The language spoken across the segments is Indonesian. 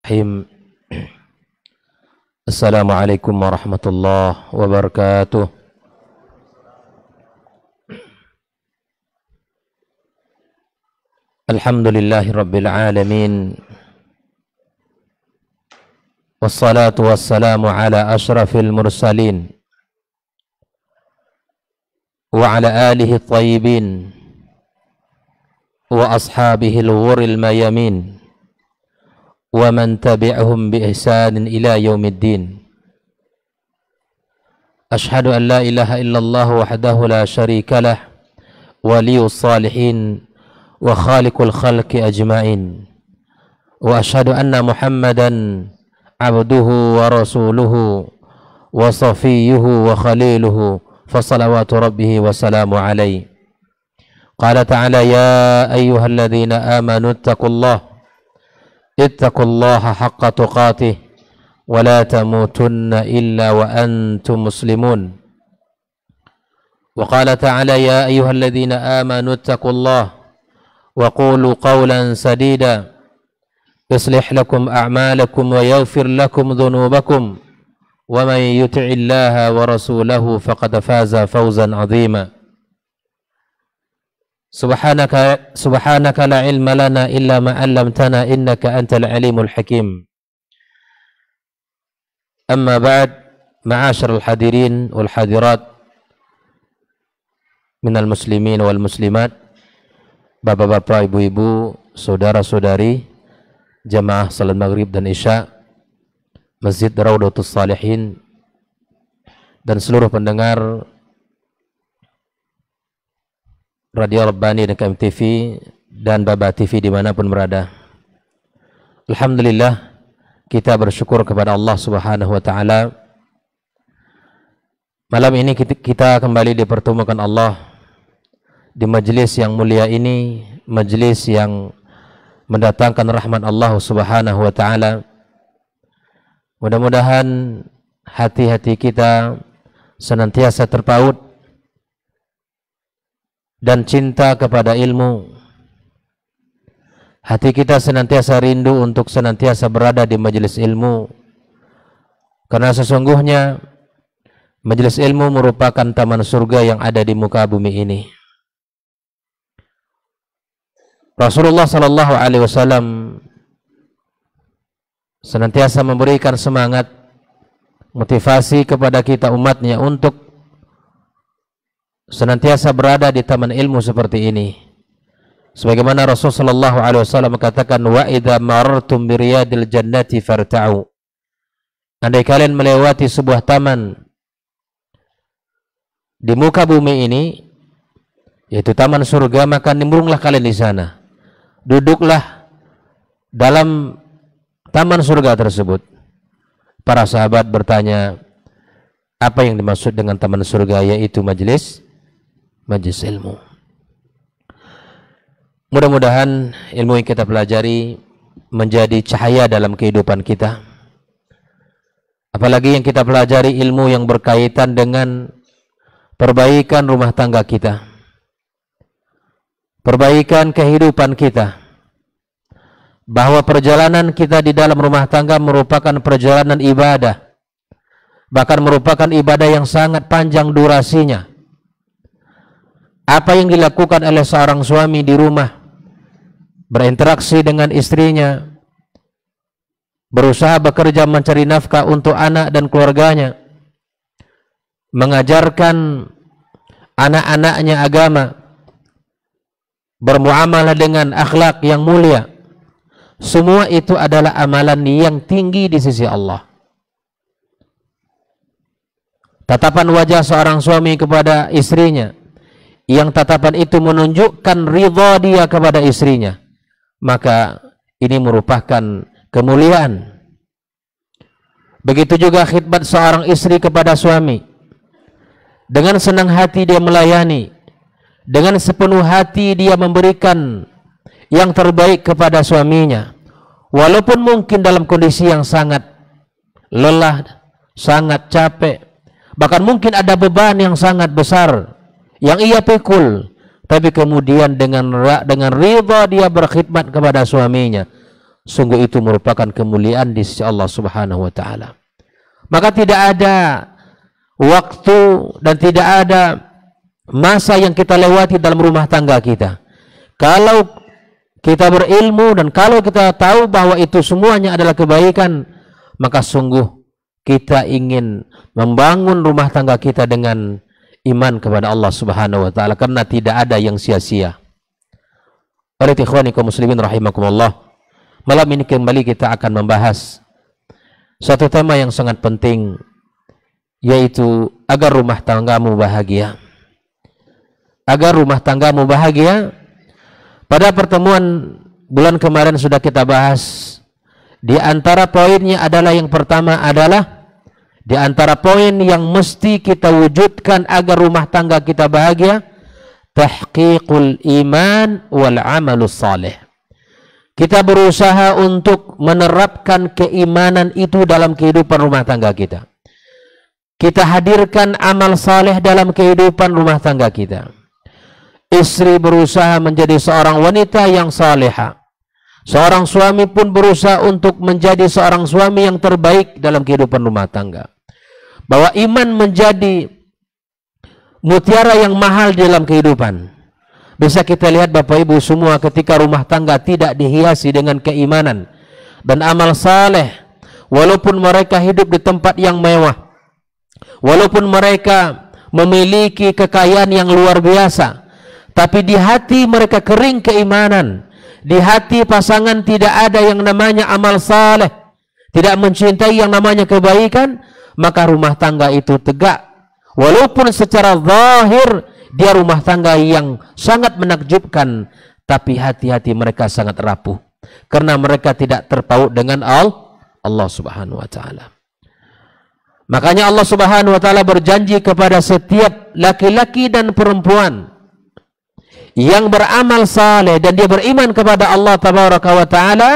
Bismillahirrahmanirrahim. Assalamualaikum warahmatullahi wabarakatuh. Alhamdulillahi rabbil alamin. Wassalatu wassalamu ala ashrafil mursalin wa ala alihi tayyibin wa ashabihi al-ghurril mayamin wa man tabi'ahum bi ihsanin ila yaumiddin. Ashhadu an la ilaha illallah wahdahu la syarika lah, waliyus salihin wa khaliqul khalqi ajma'in. Wa ashhadu anna Muhammadan abduhu wa rasuluhu wa safiyyuhu wa khaliluhu fa salawatu rabbih wa salamu alaihi. Qala ta'ala ya ayyuhalladzina amanu ittaqullaha haqqa tuqatih wa la tamutunna illa wa antum muslimun. Wa qala ta'ala ya ayyuhalladzina amanu ittaqullaha wa qulu qawlan sadida yuslih lakum a'malakum wa yaghfir lakum dhunubakum wa man yuti'illaha wa rasulahu faqad faza fawzan 'azima. Subhanaka la ilma lana illa ma 'allamtana innaka antal alimul hakim. Amma ba'd, ma'asyiral hadirin wal hadirat minal muslimin wal muslimat, bapak-bapak, ibu-ibu, saudara-saudari, jamaah salat maghrib dan isya Masjid Raudhatus Shalihin, dan seluruh pendengar Radio Rabbani dan KMTV dan Baba TV dimanapun berada. Alhamdulillah, kita bersyukur kepada Allah Subhanahu wa ta'ala. Malam ini kita kembali dipertemukan Allah di majelis yang mulia ini, majelis yang mendatangkan rahmat Allah Subhanahu wa ta'ala. Mudah-mudahan hati-hati kita senantiasa terpaut dan cinta kepada ilmu. Hati kita senantiasa rindu untuk senantiasa berada di majelis ilmu, karena sesungguhnya majelis ilmu merupakan taman surga yang ada di muka bumi ini. Rasulullah sallallahu alaihi wasallam senantiasa memberikan semangat, motivasi kepada kita umatnya untuk senantiasa berada di taman ilmu seperti ini. Sebagaimana Rasul sallallahu alaihi wasallam katakan, wa idza marartum bi riyadil jannati farta'u. Andai kalian melewati sebuah taman di muka bumi ini, yaitu taman surga, maka nimbrunglah kalian di sana. Duduklah dalam taman surga tersebut. Para sahabat bertanya, apa yang dimaksud dengan taman surga? Yaitu majelis ilmu. Mudah-mudahan ilmu yang kita pelajari menjadi cahaya dalam kehidupan kita. Apalagi yang kita pelajari ilmu yang berkaitan dengan perbaikan rumah tangga kita, perbaikan kehidupan kita, bahwa perjalanan kita di dalam rumah tangga merupakan perjalanan ibadah, bahkan merupakan ibadah yang sangat panjang durasinya. Apa yang dilakukan oleh seorang suami di rumah, berinteraksi dengan istrinya, berusaha bekerja mencari nafkah untuk anak dan keluarganya, mengajarkan anak-anaknya agama, bermuamalah dengan akhlak yang mulia, semua itu adalah amalan yang tinggi di sisi Allah. Tatapan wajah seorang suami kepada istrinya, yang tatapan itu menunjukkan ridha dia kepada istrinya, maka ini merupakan kemuliaan. Begitu juga khidmat seorang istri kepada suami. Dengan senang hati dia melayani, dengan sepenuh hati dia memberikan yang terbaik kepada suaminya, walaupun mungkin dalam kondisi yang sangat lelah, sangat capek, bahkan mungkin ada beban yang sangat besar yang ia pikul, tapi kemudian dengan ridha dia berkhidmat kepada suaminya, sungguh itu merupakan kemuliaan di sisi Allah Subhanahu wa taala. Maka tidak ada waktu dan tidak ada masa yang kita lewati dalam rumah tangga kita. Kalau kita berilmu dan kalau kita tahu bahwa itu semuanya adalah kebaikan, maka sungguh kita ingin membangun rumah tangga kita dengan iman kepada Allah Subhanahu wa taala, karena tidak ada yang sia-sia. Oleh ikhwani kaum muslimin rahimakumullah, malam ini kembali kita akan membahas suatu tema yang sangat penting, yaitu agar rumah tanggamu bahagia. Agar rumah tanggamu bahagia. Pada pertemuan bulan kemarin sudah kita bahas. Di antara poinnya adalah yang pertama adalah di antara poin yang mesti kita wujudkan agar rumah tangga kita bahagia, tahqiqul iman wal amalus salih. Kita berusaha untuk menerapkan keimanan itu dalam kehidupan rumah tangga kita. Kita hadirkan amal saleh dalam kehidupan rumah tangga kita. Istri berusaha menjadi seorang wanita yang saleha. Seorang suami pun berusaha untuk menjadi seorang suami yang terbaik dalam kehidupan rumah tangga. Bahwa iman menjadi mutiara yang mahal di dalam kehidupan. Bisa kita lihat Bapak Ibu semua, ketika rumah tangga tidak dihiasi dengan keimanan dan amal saleh, walaupun mereka hidup di tempat yang mewah, walaupun mereka memiliki kekayaan yang luar biasa, tapi di hati mereka kering keimanan, di hati pasangan tidak ada yang namanya amal saleh, tidak mencintai yang namanya kebaikan, maka rumah tangga itu tegak. Walaupun secara zahir dia rumah tangga yang sangat menakjubkan, tapi hati-hati mereka sangat rapuh, karena mereka tidak terpaut dengan Allah Subhanahu wa taala. Makanya Allah Subhanahu wa taala berjanji kepada setiap laki-laki dan perempuan yang beramal saleh dan dia beriman kepada Allah tabaraka wa taala,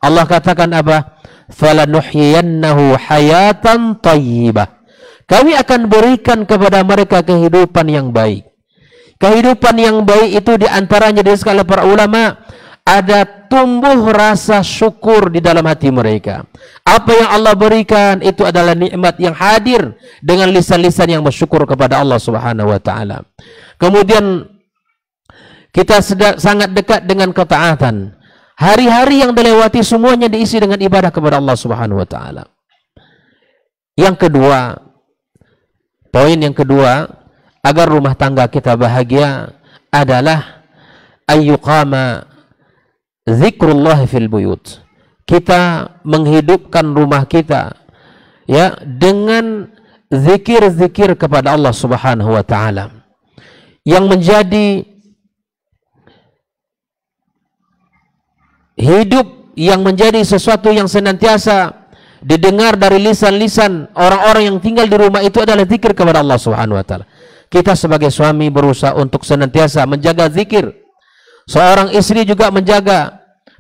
Allah katakan apa? Falanuhyiyannahu hayatan thayyibah. Kami akan berikan kepada mereka kehidupan yang baik. Kehidupan yang baik itu diantaranya dari skala para ulama, ada tumbuh rasa syukur di dalam hati mereka. Apa yang Allah berikan itu adalah nikmat yang hadir dengan lisan-lisan yang bersyukur kepada Allah Subhanahu wa taala. Kemudian kita sangat dekat dengan ketaatan. Hari-hari yang dilewati semuanya diisi dengan ibadah kepada Allah Subhanahu wa taala. Yang kedua, poin yang kedua, agar rumah tangga kita bahagia adalah ayyuqama zikrullah fil buyut. Kita menghidupkan rumah kita ya dengan zikir-zikir kepada Allah Subhanahu wa taala. Yang menjadi hidup, yang menjadi sesuatu yang senantiasa didengar dari lisan-lisan orang-orang yang tinggal di rumah itu adalah zikir kepada Allah Subhanahu wa taala. Kita sebagai suami berusaha untuk senantiasa menjaga zikir. Seorang istri juga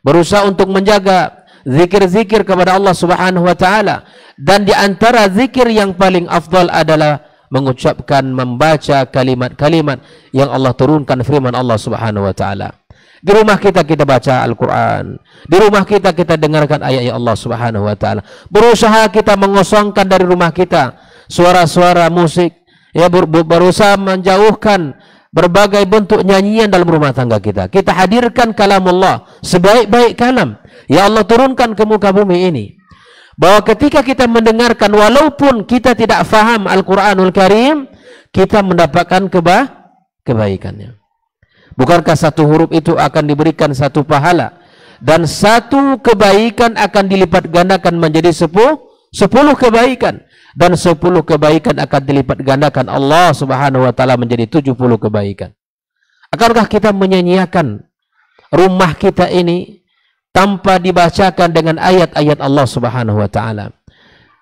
berusaha untuk menjaga zikir-zikir kepada Allah Subhanahu wa taala. Dan di antara zikir yang paling afdal adalah mengucapkan, membaca kalimat-kalimat yang Allah turunkan, firman Allah Subhanahu wa taala. Di rumah kita baca Al-Quran. Di rumah kita dengarkan ayat Allah Subhanahu wa taala. Berusaha kita mengosongkan dari rumah kita suara-suara musik. Ya, berusaha menjauhkan berbagai bentuk nyanyian dalam rumah tangga kita. Kita hadirkan kalamullah, sebaik-baik kalam ya Allah turunkan ke muka bumi ini. Bahwa ketika kita mendengarkan, walaupun kita tidak faham Al-Quranul Karim, kita mendapatkan kebaikannya. Bukankah satu huruf itu akan diberikan satu pahala, dan satu kebaikan akan dilipat gandakan menjadi 10 kebaikan, dan 10 kebaikan akan dilipat gandakan Allah Subhanahu wa taala menjadi 70 kebaikan. Akankah kita menyanyiakan rumah kita ini tanpa dibacakan dengan ayat-ayat Allah Subhanahu wa taala?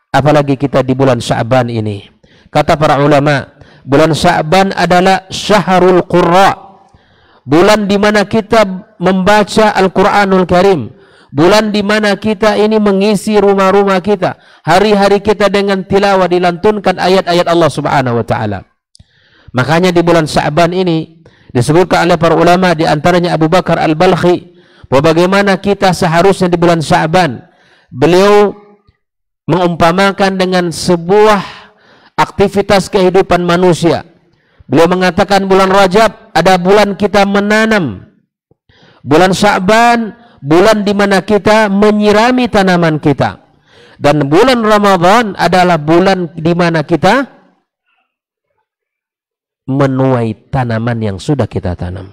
Apalagi kita di bulan Sya'ban ini. Kata para ulama, bulan Sya'ban adalah syahrul qurra, bulan di mana kita membaca Al-Quranul Karim, bulan di mana kita ini mengisi rumah-rumah kita, hari-hari kita dengan tilawah dilantunkan ayat-ayat Allah Subhanahu wa taala. Makanya di bulan Sya'ban ini disebutkan oleh para ulama, di antaranya Abu Bakar Al-Balkhi bahwa bagaimana kita seharusnya di bulan Sya'ban. Beliau mengumpamakan dengan sebuah aktivitas kehidupan manusia. Beliau mengatakan bulan Rajab ada bulan kita menanam. Bulan Sya'ban bulan di mana kita menyirami tanaman kita. Dan bulan Ramadan adalah bulan di mana kita menuai tanaman yang sudah kita tanam.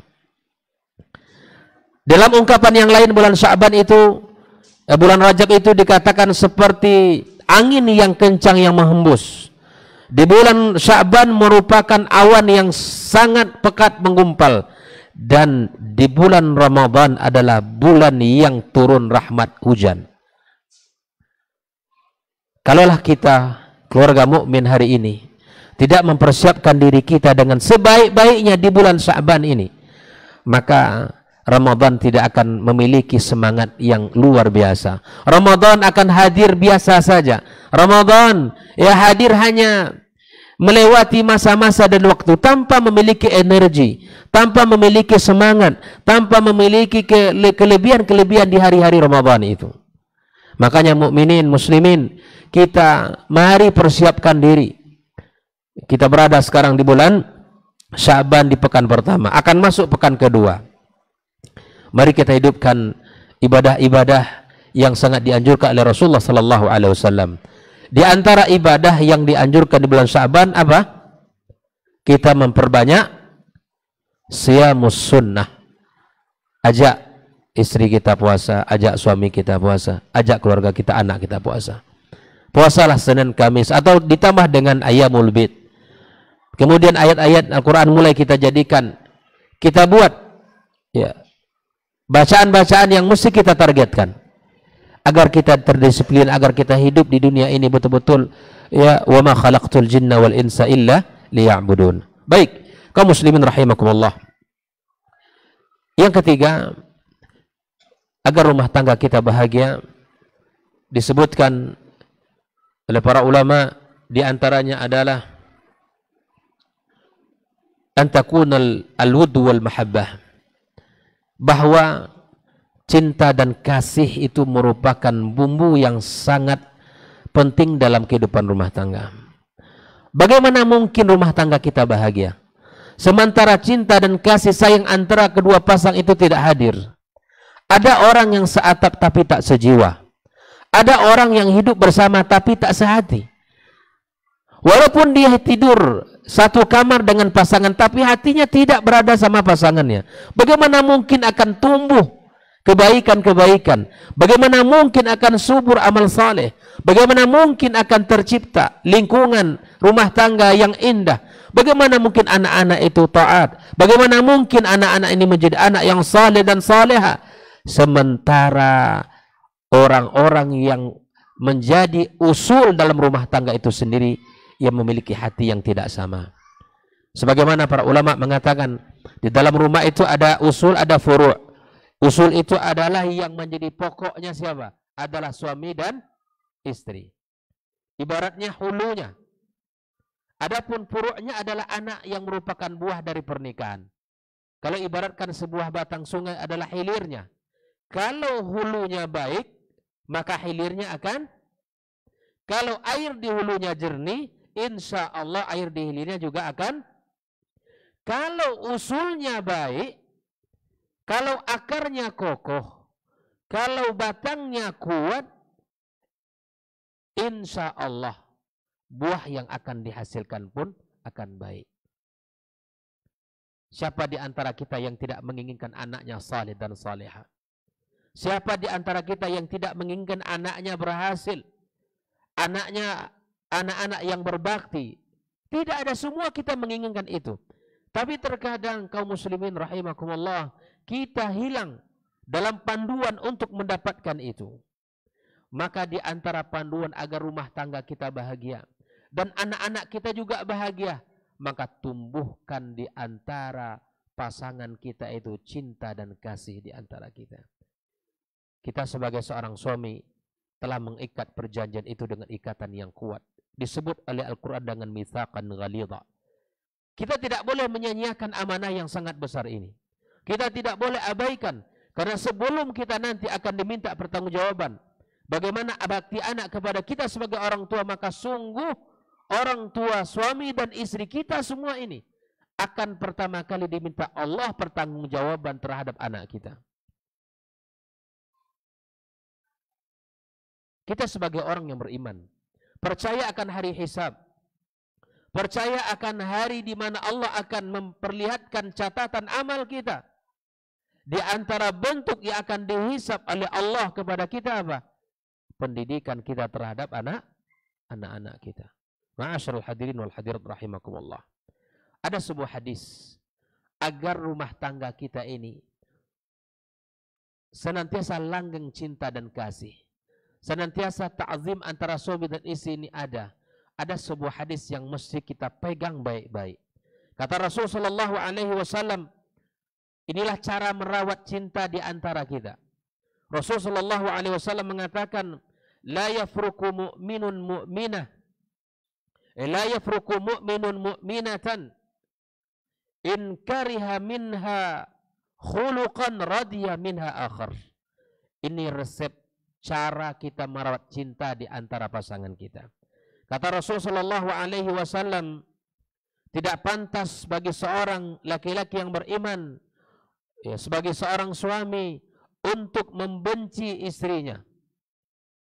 Dalam ungkapan yang lain, bulan Sya'ban itu, bulan Rajab itu dikatakan seperti angin yang kencang yang menghembus. Di bulan Sya'ban merupakan awan yang sangat pekat menggumpal. Dan di bulan Ramadan adalah bulan yang turun rahmat hujan. Kalaulah kita, keluarga mukmin hari ini, tidak mempersiapkan diri kita dengan sebaik-baiknya di bulan Sya'ban ini, maka Ramadan tidak akan memiliki semangat yang luar biasa. Ramadan akan hadir biasa saja. Ramadan ya hadir hanya melewati masa-masa dan waktu tanpa memiliki energi, tanpa memiliki semangat, tanpa memiliki kelebihan-kelebihan di hari-hari Ramadan itu. Makanya mukminin, muslimin, kita mari persiapkan diri. Kita berada sekarang di bulan Sya'ban di pekan pertama, akan masuk pekan kedua. Mari kita hidupkan ibadah-ibadah yang sangat dianjurkan oleh Rasulullah sallallahu alaihi wasallam. Di antara ibadah yang dianjurkan di bulan Sya'ban apa? Kita memperbanyak siyamus sunnah. Ajak istri kita puasa, ajak suami kita puasa, ajak keluarga kita, anak kita puasa. Puasalah Senin Kamis atau ditambah dengan ayyamul bid. Kemudian ayat-ayat Al-Quran mulai kita jadikan, kita buat ya bacaan-bacaan yang mesti kita targetkan agar kita terdisiplin, agar kita hidup di dunia ini betul-betul ya, wa ma khalaqtul jinna wal insa illa liya'budun. Baik, kaum muslimin rahimakumullah. Yang ketiga, agar rumah tangga kita bahagia, disebutkan oleh para ulama, di antaranya adalah antakunal al-wud wal mahabbah, bahwa cinta dan kasih itu merupakan bumbu yang sangat penting dalam kehidupan rumah tangga. Bagaimana mungkin rumah tangga kita bahagia sementara cinta dan kasih sayang antara kedua pasang itu tidak hadir? Ada orang yang seatap tapi tak sejiwa. Ada orang yang hidup bersama tapi tak sehati. Walaupun dia tidur satu kamar dengan pasangan tapi hatinya tidak berada sama pasangannya. Bagaimana mungkin akan tumbuh kebaikan-kebaikan? Bagaimana mungkin akan subur amal saleh? Bagaimana mungkin akan tercipta lingkungan rumah tangga yang indah? Bagaimana mungkin anak-anak itu taat? Bagaimana mungkin anak-anak ini menjadi anak yang saleh dan saleha? Sementara orang-orang yang menjadi usul dalam rumah tangga itu sendiri yang memiliki hati yang tidak sama. Sebagaimana para ulama mengatakan, di dalam rumah itu ada usul, ada furu'. Usul itu adalah yang menjadi pokoknya siapa? Adalah suami dan istri. Ibaratnya hulunya. Adapun furu'nya adalah anak yang merupakan buah dari pernikahan. Kalau ibaratkan sebuah batang sungai adalah hilirnya. Kalau hulunya baik, maka hilirnya akan, kalau air di hulunya jernih, insya Allah air di hilirnya juga akan. Kalau usulnya baik, kalau akarnya kokoh, kalau batangnya kuat, insya Allah buah yang akan dihasilkan pun akan baik. Siapa di antara kita yang tidak menginginkan anaknya saleh dan saleha? Siapa di antara kita yang tidak menginginkan anaknya berhasil? Anaknya anak-anak yang berbakti. Tidak ada, semua kita menginginkan itu. Tapi terkadang kaum muslimin rahimakumullah, kita hilang dalam panduan untuk mendapatkan itu. Maka di antara panduan agar rumah tangga kita bahagia dan anak-anak kita juga bahagia, maka tumbuhkan di antara pasangan kita itu cinta dan kasih di antara kita. Kita sebagai seorang suami telah mengikat perjanjian itu dengan ikatan yang kuat. Disebut oleh Al-Quran dengan mitsaqan ghalidha. Kita tidak boleh menyanyiakan amanah yang sangat besar ini. Kita tidak boleh abaikan. Karena sebelum kita nanti akan diminta pertanggungjawaban bagaimana bakti anak kepada kita sebagai orang tua, maka sungguh orang tua, suami dan istri kita semua ini akan pertama kali diminta Allah pertanggungjawaban terhadap anak kita. Kita sebagai orang yang beriman, percaya akan hari hisab, percaya akan hari di mana Allah akan memperlihatkan catatan amal kita. Di antara bentuk yang akan dihisab oleh Allah kepada kita apa? Pendidikan kita terhadap anak-anak kita. Ma'asyiral hadirin wal hadirat rahimakumullah. Ada sebuah hadis agar rumah tangga kita ini senantiasa langgeng cinta dan kasih, senantiasa ta'zim antara suami dan istri ini ada sebuah hadis yang mesti kita pegang baik-baik. Kata Rasul sallallahu alaihi wasallam, inilah cara merawat cinta di antara kita. Rasul sallallahu alaihi wasallam mengatakan, la yafruku mu'minun mu'minah, la yafruku mu'minun mu'minatan in kariha minha khuluqan radiya minha akhar. Ini resep cara kita merawat cinta di antara pasangan kita. Kata Rasul sallallahu alaihi wasallam, tidak pantas bagi seorang laki-laki yang beriman, ya, sebagai seorang suami untuk membenci istrinya.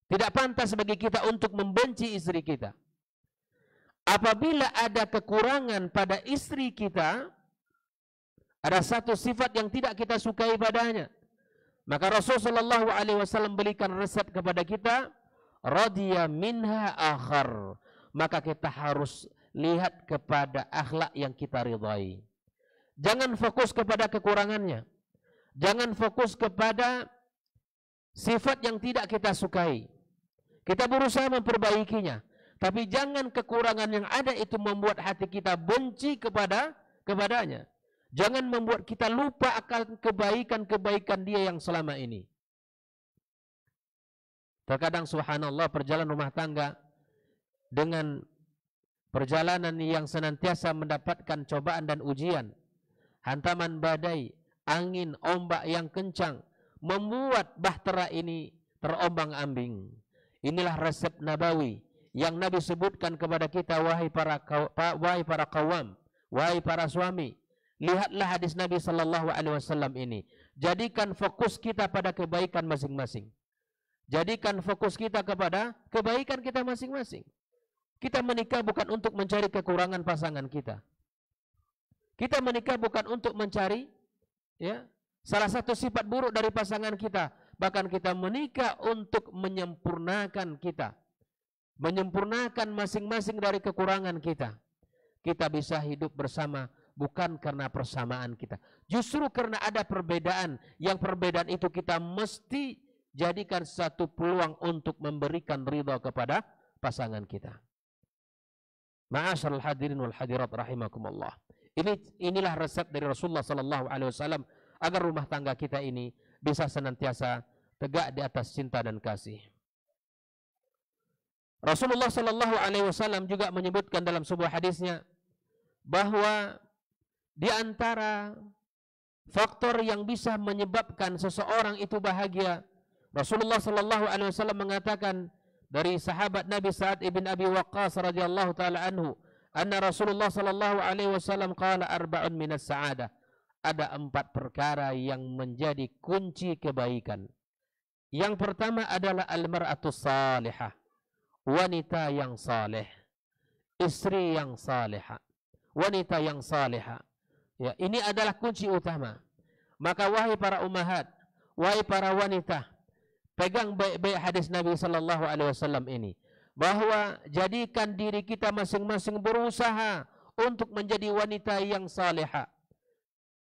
Tidak pantas bagi kita untuk membenci istri kita. Apabila ada kekurangan pada istri kita, ada satu sifat yang tidak kita sukai padanya, maka Rasulullah sallallahu alaihi wasallam berikan resep kepada kita, radiya minha akhar. Maka kita harus lihat kepada akhlak yang kita ridhai. Jangan fokus kepada kekurangannya. Jangan fokus kepada sifat yang tidak kita sukai. Kita berusaha memperbaikinya, tapi jangan kekurangan yang ada itu membuat hati kita benci kepadanya. Jangan membuat kita lupa akan kebaikan-kebaikan dia yang selama ini. Terkadang subhanallah perjalanan rumah tangga dengan perjalanan yang senantiasa mendapatkan cobaan dan ujian, hantaman badai, angin, ombak yang kencang membuat bahtera ini terombang-ambing. Inilah resep nabawi yang Nabi sebutkan kepada kita, wahai para qawam, wahai para suami, lihatlah hadis Nabi sallallahu alaihi wasallam ini. Jadikan fokus kita pada kebaikan masing-masing. Jadikan fokus kita kepada kebaikan kita masing-masing. Kita menikah bukan untuk mencari kekurangan pasangan kita. Kita menikah bukan untuk mencari salah satu sifat buruk dari pasangan kita. Bahkan kita menikah untuk menyempurnakan kita. Menyempurnakan masing-masing dari kekurangan kita. Kita bisa hidup bersama bukan karena persamaan kita. Justru karena ada perbedaan. Yang perbedaan itu kita mesti jadikan satu peluang untuk memberikan ridha kepada pasangan kita. Ma'asyiral hadirin wal hadirat rahimakumullah. Inilah resep dari Rasulullah sallallahu alaihi wasallam agar rumah tangga kita ini bisa senantiasa tegak di atas cinta dan kasih. Rasulullah sallallahu alaihi wasallam juga menyebutkan dalam sebuah hadisnya bahwa di antara faktor yang bisa menyebabkan seseorang itu bahagia, Rasulullah sallallahu alaihi wasallam mengatakan dari sahabat Nabi Sa'ad ibn Abi Waqqas radhiyallahu taala anhu, anna Rasulullah sallallahu alaihi wasallam qala arba'un minas sa'adah. Ada 4 perkara yang menjadi kunci kebaikan. Yang pertama adalah al-mar'atus salihah, wanita yang saleh, istri yang salihah, wanita yang salihah. Ya, ini adalah kunci utama. Maka wahai para ummahat, wahai para wanita, pegang baik-baik hadis Nabi sallallahu alaihi wasallam ini, bahwa jadikan diri kita masing-masing berusaha untuk menjadi wanita yang salihah,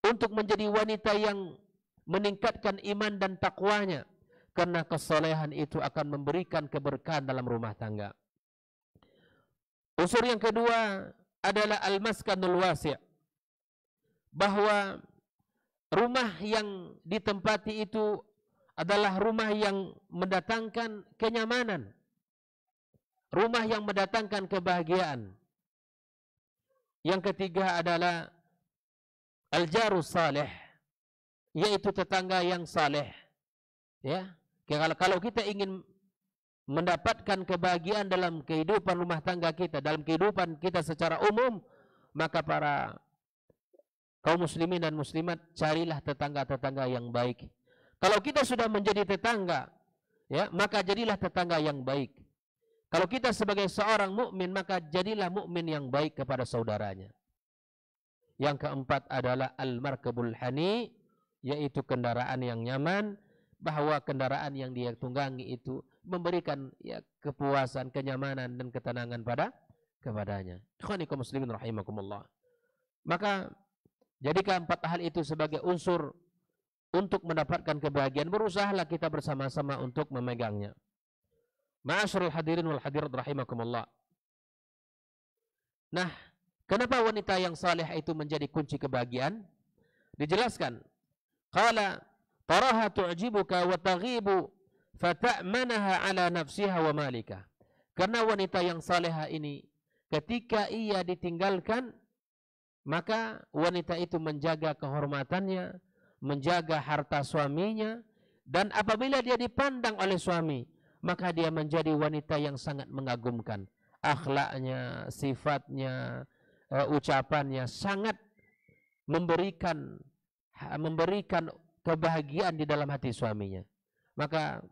untuk menjadi wanita yang meningkatkan iman dan takwanya, karena kesalehan itu akan memberikan keberkahan dalam rumah tangga. Unsur yang kedua adalah al-maskanul wasi', bahwa rumah yang ditempati itu adalah rumah yang mendatangkan kenyamanan, rumah yang mendatangkan kebahagiaan. Yang ketiga adalah al-jarus salih, yaitu tetangga yang saleh. Ya, kalau kita ingin mendapatkan kebahagiaan dalam kehidupan rumah tangga kita, dalam kehidupan kita secara umum, maka para kaum muslimin dan muslimat, carilah tetangga-tetangga yang baik. Kalau kita sudah menjadi tetangga, ya, maka jadilah tetangga yang baik. Kalau kita sebagai seorang mukmin, maka jadilah mukmin yang baik kepada saudaranya. Yang keempat adalah al-markabul hani, yaitu kendaraan yang nyaman, bahwa kendaraan yang dia tunggangi itu memberikan ya kepuasan, kenyamanan dan ketenangan kepadanya. Ikhwanikum muslimin rahimakumullah. Maka jadikan empat hal itu sebagai unsur untuk mendapatkan kebahagiaan. Berusahalah kita bersama-sama untuk memegangnya. Ma'asyiral hadirin wal hadirat rahimakumullah. Nah, kenapa wanita yang saleh itu menjadi kunci kebahagiaan? Dijelaskan. Qala taraha tu'jibuka wa taghibu fata'manaha ala nafsiha wa malika. Karena wanita yang saleha ini ketika ia ditinggalkan, maka wanita itu menjaga kehormatannya, menjaga harta suaminya, dan apabila dia dipandang oleh suami, maka dia menjadi wanita yang sangat mengagumkan. Akhlaknya, sifatnya, ucapannya sangat memberikan kebahagiaan di dalam hati suaminya. Maka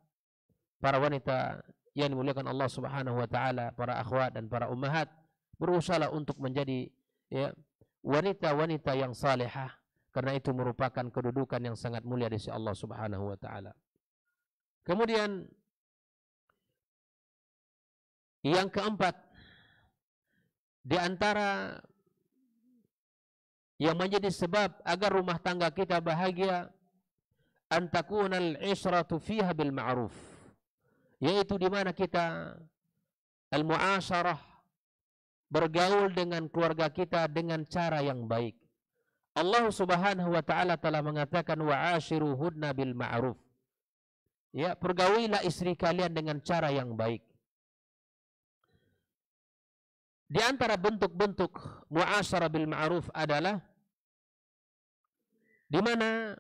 para wanita yang dimuliakan Allah Subhanahu wa taala, para akhwat dan para ummahat, berusahalah untuk menjadi ya wanita-wanita yang salihah, karena itu merupakan kedudukan yang sangat mulia di sisi Allah Subhanahu wa taala. Kemudian yang keempat, di antara yang menjadi sebab agar rumah tangga kita bahagia, an takunal ishratu fiha bil ma'ruf, yaitu di mana kita al-mu'asyarah, bergaul dengan keluarga kita dengan cara yang baik. Allah Subhanahu wa taala telah mengatakan wa'ashiruhunna bil ma'ruf. Ya, pergaulilah istri kalian dengan cara yang baik. Di antara bentuk-bentuk mu'asyarah bil ma'ruf adalah di mana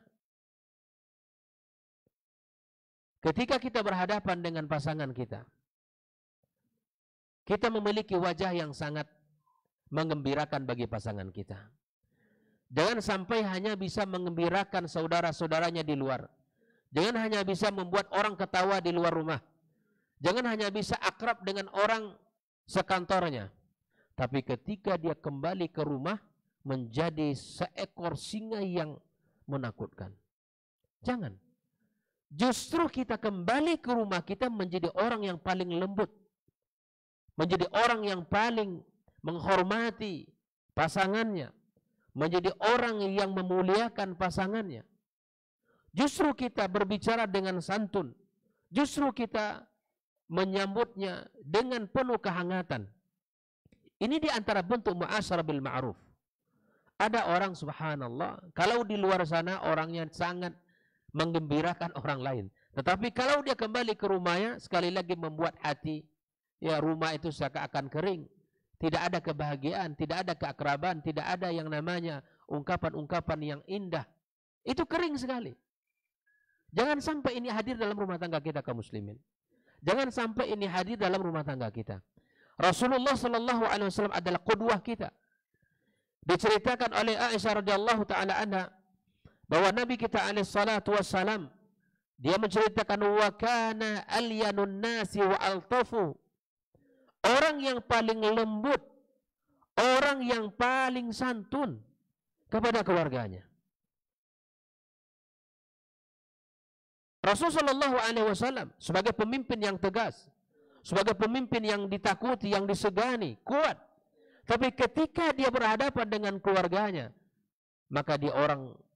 ketika kita berhadapan dengan pasangan kita, kita memiliki wajah yang sangat menggembirakan bagi pasangan kita. Jangan sampai hanya bisa menggembirakan saudara-saudaranya di luar. Jangan hanya bisa membuat orang ketawa di luar rumah. Jangan hanya bisa akrab dengan orang sekantornya. Tapi ketika dia kembali ke rumah, menjadi seekor singa yang menakutkan. Jangan. Justru kita kembali ke rumah kita menjadi orang yang paling lembut. Menjadi orang yang paling menghormati pasangannya. Menjadi orang yang memuliakan pasangannya. Justru kita berbicara dengan santun. Justru kita menyambutnya dengan penuh kehangatan. Ini di antara bentuk mu'asyarah bil ma'ruf. Ada orang subhanallah, kalau di luar sana orangnya sangat menggembirakan orang lain. Tetapi kalau dia kembali ke rumahnya, sekali lagi membuat hati, ya rumah itu seakan-akan kering. Tidak ada kebahagiaan, tidak ada keakraban, tidak ada yang namanya ungkapan-ungkapan yang indah. Itu kering sekali. Jangan sampai ini hadir dalam rumah tangga kita kaum muslimin. Jangan sampai ini hadir dalam rumah tangga kita. Rasulullah sallallahu alaihi wasallam adalah qudwah kita. Diceritakan oleh Aisyah radhiyallahu taala anha bahwa Nabi kita alaihi salatu wassalam, dia menceritakan wa kana alyanun nasi wa altafu. Orang yang paling lembut, orang yang paling santun kepada keluarganya. Rasulullah sallallahu alaihi wasallam sebagai pemimpin yang tegas, sebagai pemimpin yang ditakuti, yang disegani, kuat. Tapi ketika dia berhadapan dengan keluarganya, maka dia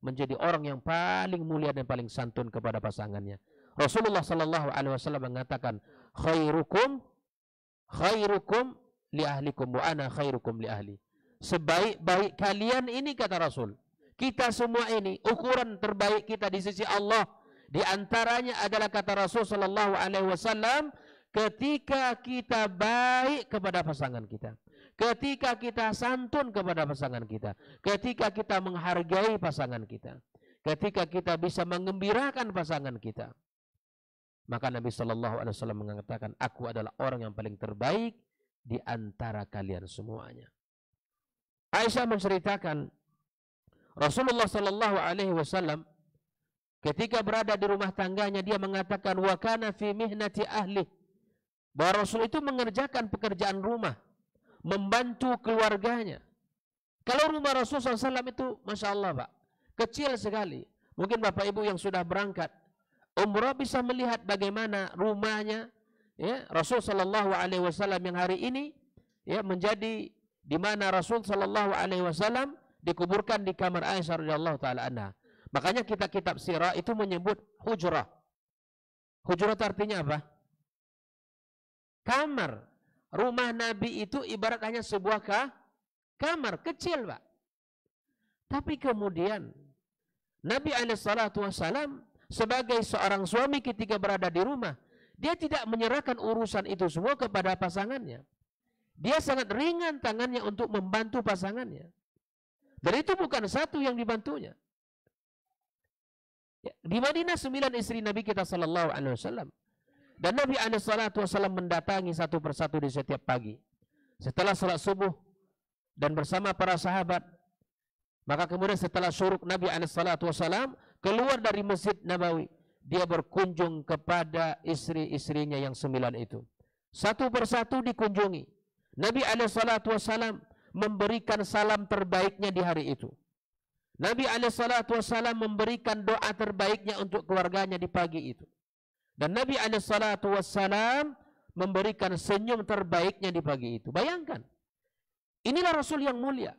menjadi orang yang paling mulia dan paling santun kepada pasangannya. Rasulullah sallallahu alaihi wasallam mengatakan, khairukum li ahlikum wa ana khairukum li ahli. Sebaik-baik kalian ini, kata Rasul. Kita semua ini, ukuran terbaik kita di sisi Allah. Di antaranya adalah kata Rasul sallallahu alaihi wasallam, ketika kita baik kepada pasangan kita, ketika kita santun kepada pasangan kita, ketika kita menghargai pasangan kita, ketika kita bisa mengembirakan pasangan kita. Maka Nabi Shallallahu Alaihi Wasallam mengatakan, aku adalah orang yang paling terbaik di antara kalian semuanya. Aisyah menceritakan, Rasulullah Shallallahu Alaihi Wasallam ketika berada di rumah tangganya, dia mengatakan, wa kana fi mihnati ahli, bahwa Rasul itu mengerjakan pekerjaan rumah, membantu keluarganya. Kalau rumah Rasul SAW itu, Masya Allah Pak, kecil sekali. Mungkin Bapak Ibu yang sudah berangkat umrah bisa melihat bagaimana rumahnya, ya, Rasul Shallallahu Alaihi Wasallam yang hari ini, ya, menjadi di mana Rasul Shallallahu Alaihi Wasallam dikuburkan di kamar Aisyah radhiyallahu taala anha. Makanya kitab-kitab sirah itu menyebut hujrah. Hujrah artinya apa? Kamar. Rumah Nabi itu ibarat hanya sebuah kamar kecil, Pak. Tapi kemudian Nabi SAW sebagai seorang suami ketika berada di rumah, dia tidak menyerahkan urusan itu semua kepada pasangannya. Dia sangat ringan tangannya untuk membantu pasangannya. Dan itu bukan satu yang dibantunya. Di Madinah 9 istri Nabi kita Sallallahu Alaihi Wasallam. Dan Nabi SAW mendatangi satu persatu di setiap pagi. Setelah salat subuh dan bersama para sahabat, maka kemudian setelah syuruk Nabi SAW keluar dari Masjid Nabawi, dia berkunjung kepada istri-istrinya yang 9 itu. Satu persatu dikunjungi. Nabi SAW memberikan salam terbaiknya di hari itu. Nabi SAW memberikan doa terbaiknya untuk keluarganya di pagi itu. Dan Nabi SAW memberikan senyum terbaiknya di pagi itu. Bayangkan, inilah Rasul yang mulia.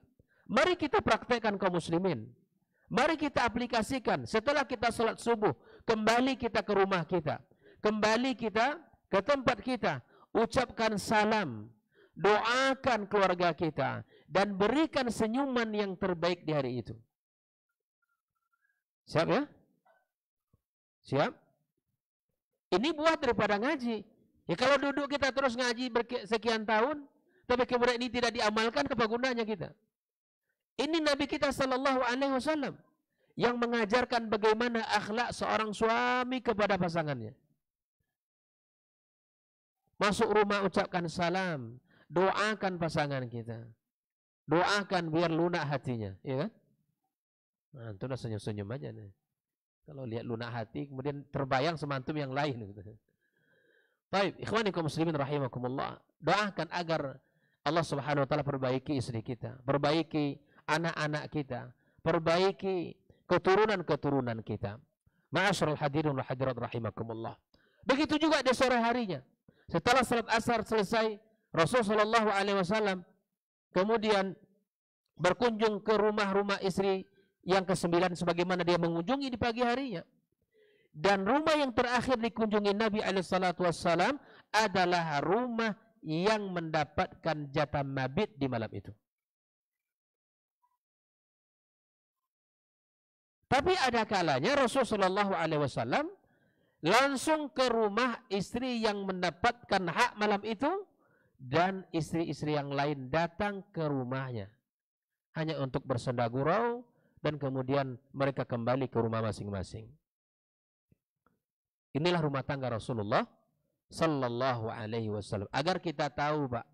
Mari kita praktekkan kaum muslimin. Mari kita aplikasikan. Setelah kita salat subuh, kembali kita ke rumah kita. Kembali kita ke tempat kita. Ucapkan salam. Doakan keluarga kita. Dan berikan senyuman yang terbaik di hari itu. Siap ya? Siap? Ini buah daripada ngaji. Ya kalau duduk kita terus ngaji sekian tahun, tapi kemudian ini tidak diamalkan, apa gunanya kita? Ini Nabi kita Sallallahu Alaihi Wasallam yang mengajarkan bagaimana akhlak seorang suami kepada pasangannya. Masuk rumah ucapkan salam, doakan pasangan kita. Doakan biar lunak hatinya, ya kan? Nah, itu udah senyum-senyum aja nih. Kalau lihat lunak hati, kemudian terbayang semantum yang lain. Baik, ikhwani kaum muslimin rahimakumullah. Doakan agar Allah Subhanahu wa taala perbaiki istri kita, perbaiki anak-anak kita, perbaiki keturunan-keturunan kita. Ma'asyiral hadirin wal hadirat rahimakumullah. Begitu juga di sore harinya. Setelah salat asar selesai, Rasul sallallahu alaihi wasallam kemudian berkunjung ke rumah-rumah istri yang ke-9 sebagaimana dia mengunjungi di pagi harinya. Dan rumah yang terakhir dikunjungi Nabi SAW adalah rumah yang mendapatkan jatah mabit di malam itu. Tapi ada kalanya Rasulullah SAW langsung ke rumah istri yang mendapatkan hak malam itu, dan istri-istri yang lain datang ke rumahnya hanya untuk bersenda gurau, dan kemudian mereka kembali ke rumah masing-masing. Inilah rumah tangga Rasulullah Sallallahu Alaihi Wasallam. Agar kita tahu, Pak,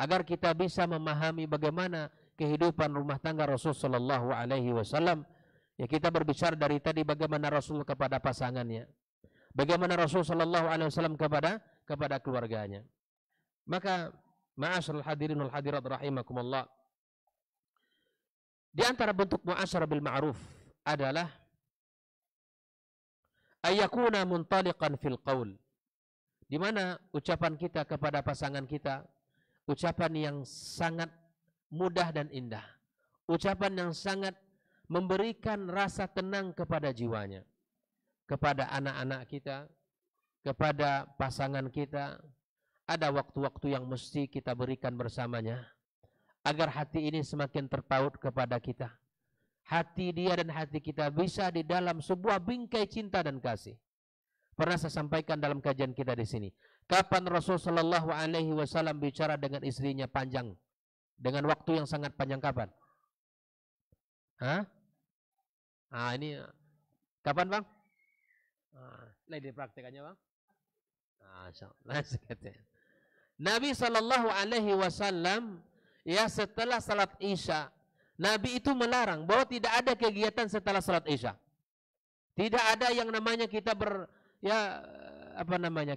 agar kita bisa memahami bagaimana kehidupan rumah tangga Rasul Sallallahu Alaihi Wasallam. Ya, kita berbicara dari tadi bagaimana Rasul kepada pasangannya, bagaimana Rasul Sallallahu Alaihi Wasallam kepada keluarganya. Maka, ma'asyiral hadirin wal hadirat rahimakumullah, di antara bentuk mu'asyarah bil ma'ruf adalah ayyakuna muntaliqan fil qaul, di mana ucapan kita kepada pasangan kita ucapan yang sangat mudah dan indah, ucapan yang sangat memberikan rasa tenang kepada jiwanya, kepada anak-anak kita, kepada pasangan kita. Ada waktu-waktu yang mesti kita berikan bersamanya agar hati ini semakin terpaut kepada kita. Hati dia dan hati kita bisa di dalam sebuah bingkai cinta dan kasih. Pernah saya sampaikan dalam kajian kita di sini. Kapan Rasul Sallallahu Alaihi Wasallam bicara dengan istrinya panjang, dengan waktu yang sangat panjang kapan? Ini kapan Bang? Lagi dipraktikannya Bang? Nabi Shallallahu Alaihi Wasallam ya setelah salat Isya, Nabi itu melarang bahwa tidak ada kegiatan setelah salat Isya. Tidak ada yang namanya kita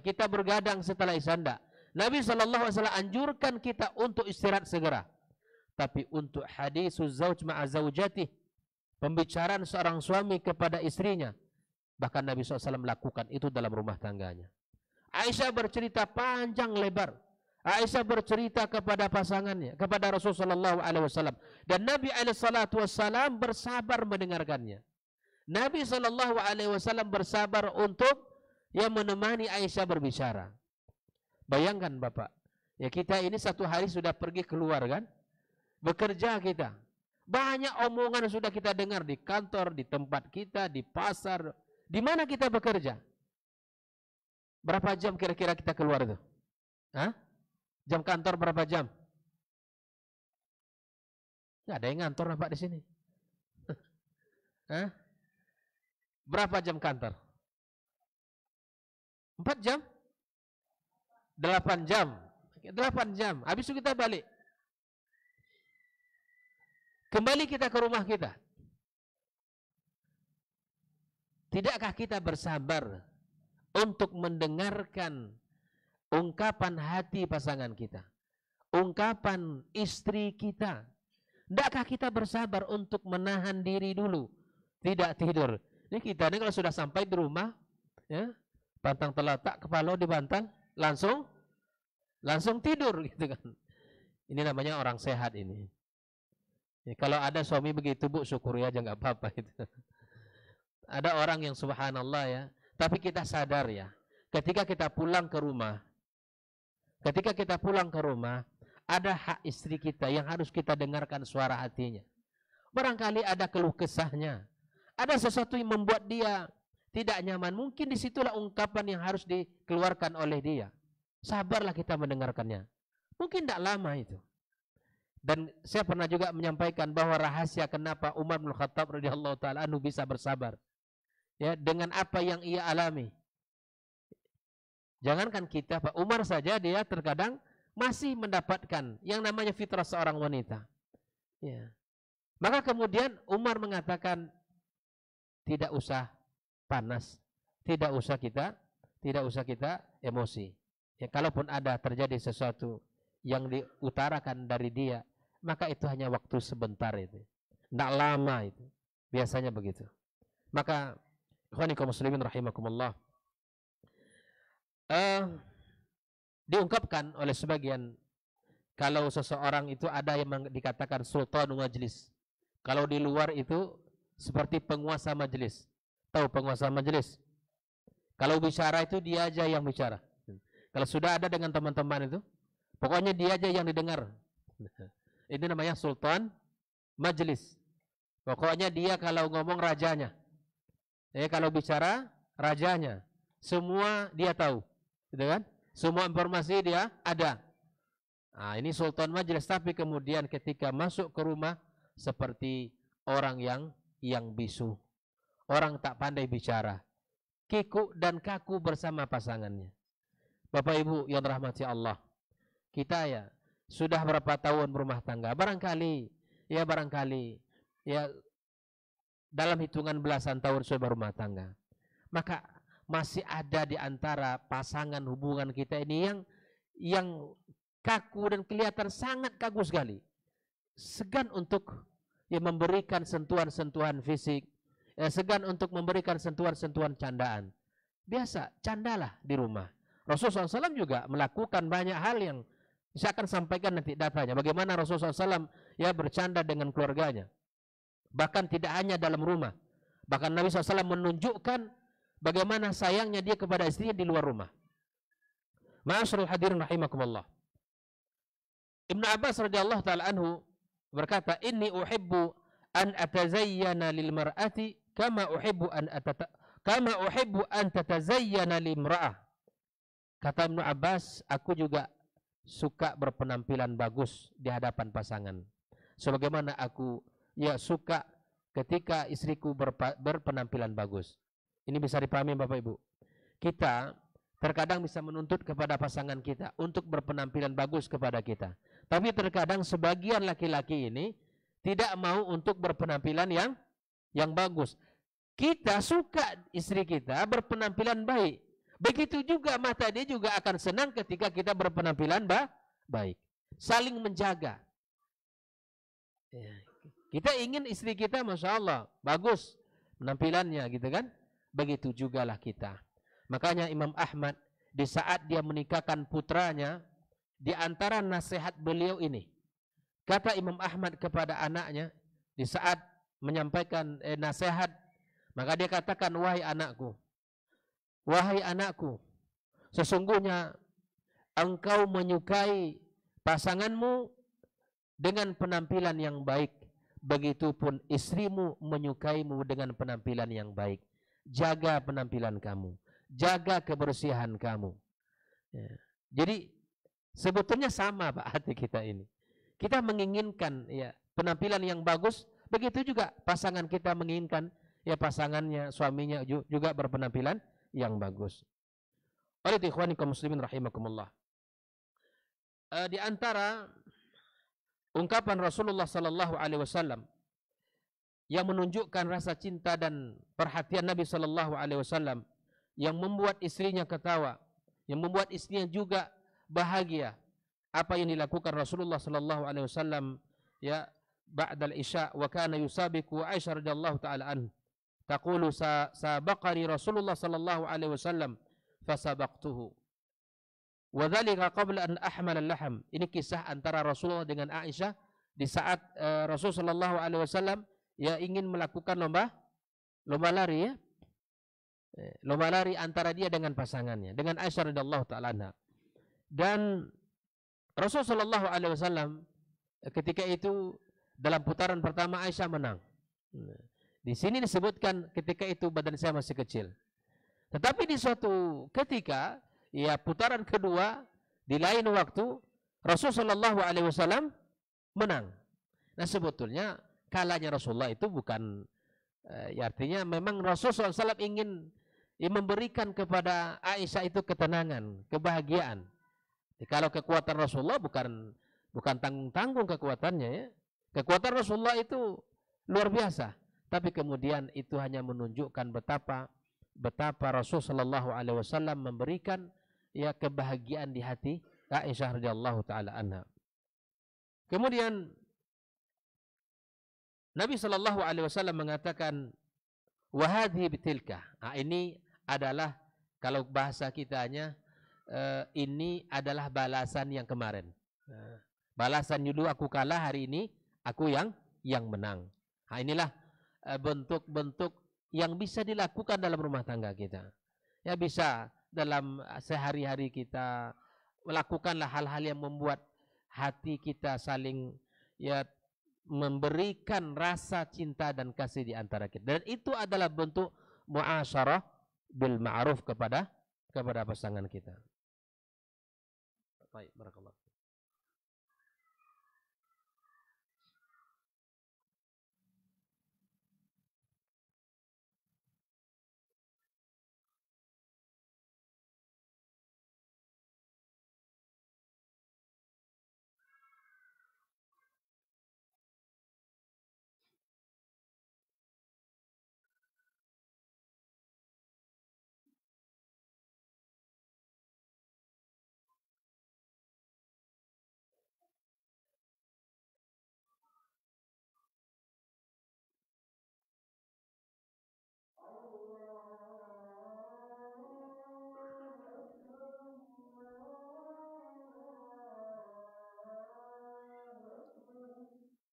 kita bergadang setelah Isya. Nabi Shallallahu Alaihi Wasallam anjurkan kita untuk istirahat segera. Tapi untuk hadis zauj ma'a zaujatih, pembicaraan seorang suami kepada istrinya, bahkan Nabi SAW lakukan itu dalam rumah tangganya. Aisyah bercerita panjang lebar. Aisyah bercerita kepada pasangannya, kepada Rasulullah SAW, dan Nabi SAW bersabar mendengarkannya. Nabi SAW bersabar untuk menemani Aisyah berbicara. Bayangkan Bapak, kita ini satu hari sudah pergi keluar kan, bekerja kita. Banyak omongan sudah kita dengar di kantor, di tempat kita, di pasar, di mana kita bekerja. Berapa jam kira-kira kita keluar itu? Jam kantor berapa jam? Nggak ada yang ngantor nampak di sini. Berapa jam kantor? 4 jam? 8 jam. 8 jam. Habis itu kita balik. Kembali kita ke rumah kita. Tidakkah kita bersabar untuk mendengarkan ungkapan hati pasangan kita, ungkapan istri kita? Tidakkah kita bersabar untuk menahan diri dulu, tidak tidur? Ini kita ini kalau sudah sampai di rumah, pantang terletak, kepala di bantal, langsung tidur gitu kan. Ini namanya orang sehat ini. Kalau ada suami begitu Bu, syukuri aja nggak apa-apa itu. Ada orang yang subhanallah ya, tapi kita sadar ya, ketika kita pulang ke rumah, ada hak istri kita yang harus kita dengarkan suara hatinya. Barangkali ada keluh kesahnya, ada sesuatu yang membuat dia tidak nyaman, mungkin disitulah ungkapan yang harus dikeluarkan oleh dia. Sabarlah kita mendengarkannya. Mungkin tidak lama itu. Dan saya pernah juga menyampaikan bahwa rahasia kenapa Umar bin Khattab radhiyallahu taala anhu bisa bersabar dengan apa yang ia alami. Jangankan kita, Pak Umar saja dia terkadang masih mendapatkan yang namanya fitrah seorang wanita. Maka kemudian Umar mengatakan tidak usah panas, tidak usah kita emosi. Kalaupun ada terjadi sesuatu yang diutarakan dari dia, maka itu hanya waktu sebentar itu. Tidak lama itu. Biasanya begitu. Maka ikhwani kaum muslimin rahimakumullah, diungkapkan oleh sebagian kalau seseorang itu ada yang dikatakan sultan majlis. Kalau di luar itu seperti penguasa majelis. Tahu penguasa majelis? Kalau bicara itu dia aja yang bicara. Kalau sudah ada dengan teman-teman itu, pokoknya dia aja yang didengar. Ini namanya sultan majelis. Pokoknya dia kalau ngomong rajanya. Kalau bicara rajanya. Semua dia tahu. Gitu kan? Semua informasi dia ada. Nah, ini sultan majelis, tapi kemudian ketika masuk ke rumah seperti orang yang bisu. Orang tak pandai bicara. Kikuk dan kaku bersama pasangannya. Bapak Ibu yang rahmati Allah. Kita sudah berapa tahun berumah tangga, barangkali dalam hitungan belasan tahun sudah berumah tangga, maka masih ada di antara pasangan hubungan kita ini yang kaku dan kelihatan sangat kaku sekali, segan untuk memberikan sentuhan-sentuhan fisik, segan untuk memberikan sentuhan-sentuhan candaan. Biasa candalah di rumah. Rasulullah SAW juga melakukan banyak hal yang saya akan sampaikan nanti datanya. Bagaimana Rasulullah SAW bercanda dengan keluarganya. Bahkan tidak hanya dalam rumah. Bahkan Nabi SAW menunjukkan bagaimana sayangnya dia kepada istrinya di luar rumah. Ma'asyiral hadirin rahimakumullah. Ibnu Abbas radhiyallahu taala anhu berkata, "Inni uhibbu an atazayyana lil mar'ati kama uhibbu an tatazayyana limra'ah." Kata Ibnu Abbas, aku juga suka berpenampilan bagus di hadapan pasangan. Sebagaimana aku suka ketika istriku berpenampilan bagus. Ini bisa dipahami Bapak Ibu. Kita terkadang bisa menuntut kepada pasangan kita untuk berpenampilan bagus kepada kita. Tapi terkadang sebagian laki-laki ini tidak mau untuk berpenampilan yang bagus. Kita suka istri kita berpenampilan baik. Begitu juga mata dia juga akan senang ketika kita berpenampilan baik. Saling menjaga. Kita ingin istri kita Masya Allah bagus penampilannya gitu kan. Begitu jugalah kita. Makanya Imam Ahmad di saat dia menikahkan putranya, di antara nasihat beliau ini, kata Imam Ahmad kepada anaknya di saat menyampaikan nasihat, maka dia katakan, wahai anakku, sesungguhnya engkau menyukai pasanganmu dengan penampilan yang baik, begitupun istrimu menyukaimu dengan penampilan yang baik. Jaga penampilan kamu, jaga kebersihan kamu. Ya. Jadi sebetulnya sama Pak hati kita ini. Kita menginginkan ya penampilan yang bagus, begitu juga pasangan kita menginginkan ya pasangannya, suaminya juga berpenampilan yang bagus. Oleh ikhwani kaum muslimin rahimakumullah. Di antara ungkapan Rasulullah sallallahu alaihi wasallam yang menunjukkan rasa cinta dan perhatian Nabi sallallahu alaihi wasallam yang membuat istrinya ketawa, yang membuat istrinya juga bahagia. Apa yang dilakukan Rasulullah sallallahu alaihi wasallam ya ba'dal isya wa kana yusabiqu Aisyah radhiyallahu taala an taqulu sabaqani Rasulullah sallallahu alaihi wasallam fasabaqtuhu wa dzalika qabla an ahmal al-lahm. Ini kisah antara Rasulullah dengan Aisyah di saat Rasul sallallahu alaihi wasallam ya ingin melakukan lomba lari ya. Lomba lari antara dia dengan pasangannya, dengan Aisyah radhiyallahu taala anha. Dan Rasul sallallahu alaihi wasallam ketika itu dalam putaran pertama Aisyah menang. Di sini disebutkan ketika itu badan saya masih kecil. Tetapi di suatu ketika ya putaran kedua di lain waktu Rasul sallallahu alaihi wasallam menang. Nah sebetulnya kalanya Rasulullah itu bukan ya artinya memang Rasulullah SAW ingin memberikan kepada Aisyah itu ketenangan, kebahagiaan. Kalau kekuatan Rasulullah bukan tanggung-tanggung kekuatannya ya. Kekuatan Rasulullah itu luar biasa. Tapi kemudian itu hanya menunjukkan betapa Rasul sallallahu alaihi wasallam memberikan ya kebahagiaan di hati Aisyah radhiyallahu taala anha. Kemudian Nabi sallallahu alaihi wasallam mengatakan wa hadhi bitilka. Nah, ini adalah kalau bahasa kitanya ini adalah balasan yang kemarin. Balasan dulu aku kalah, hari ini aku yang menang. Nah, inilah bentuk-bentuk yang bisa dilakukan dalam rumah tangga kita. Ya bisa dalam sehari-hari kita melakukanlah hal-hal yang membuat hati kita saling ya memberikan rasa cinta dan kasih di antara kita. Dan itu adalah bentuk muasyarah bil ma'ruf kepada pasangan kita. Baik, barakallahu.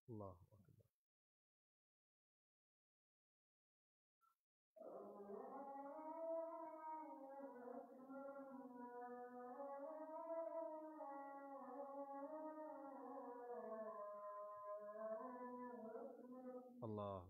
Allah. Allah.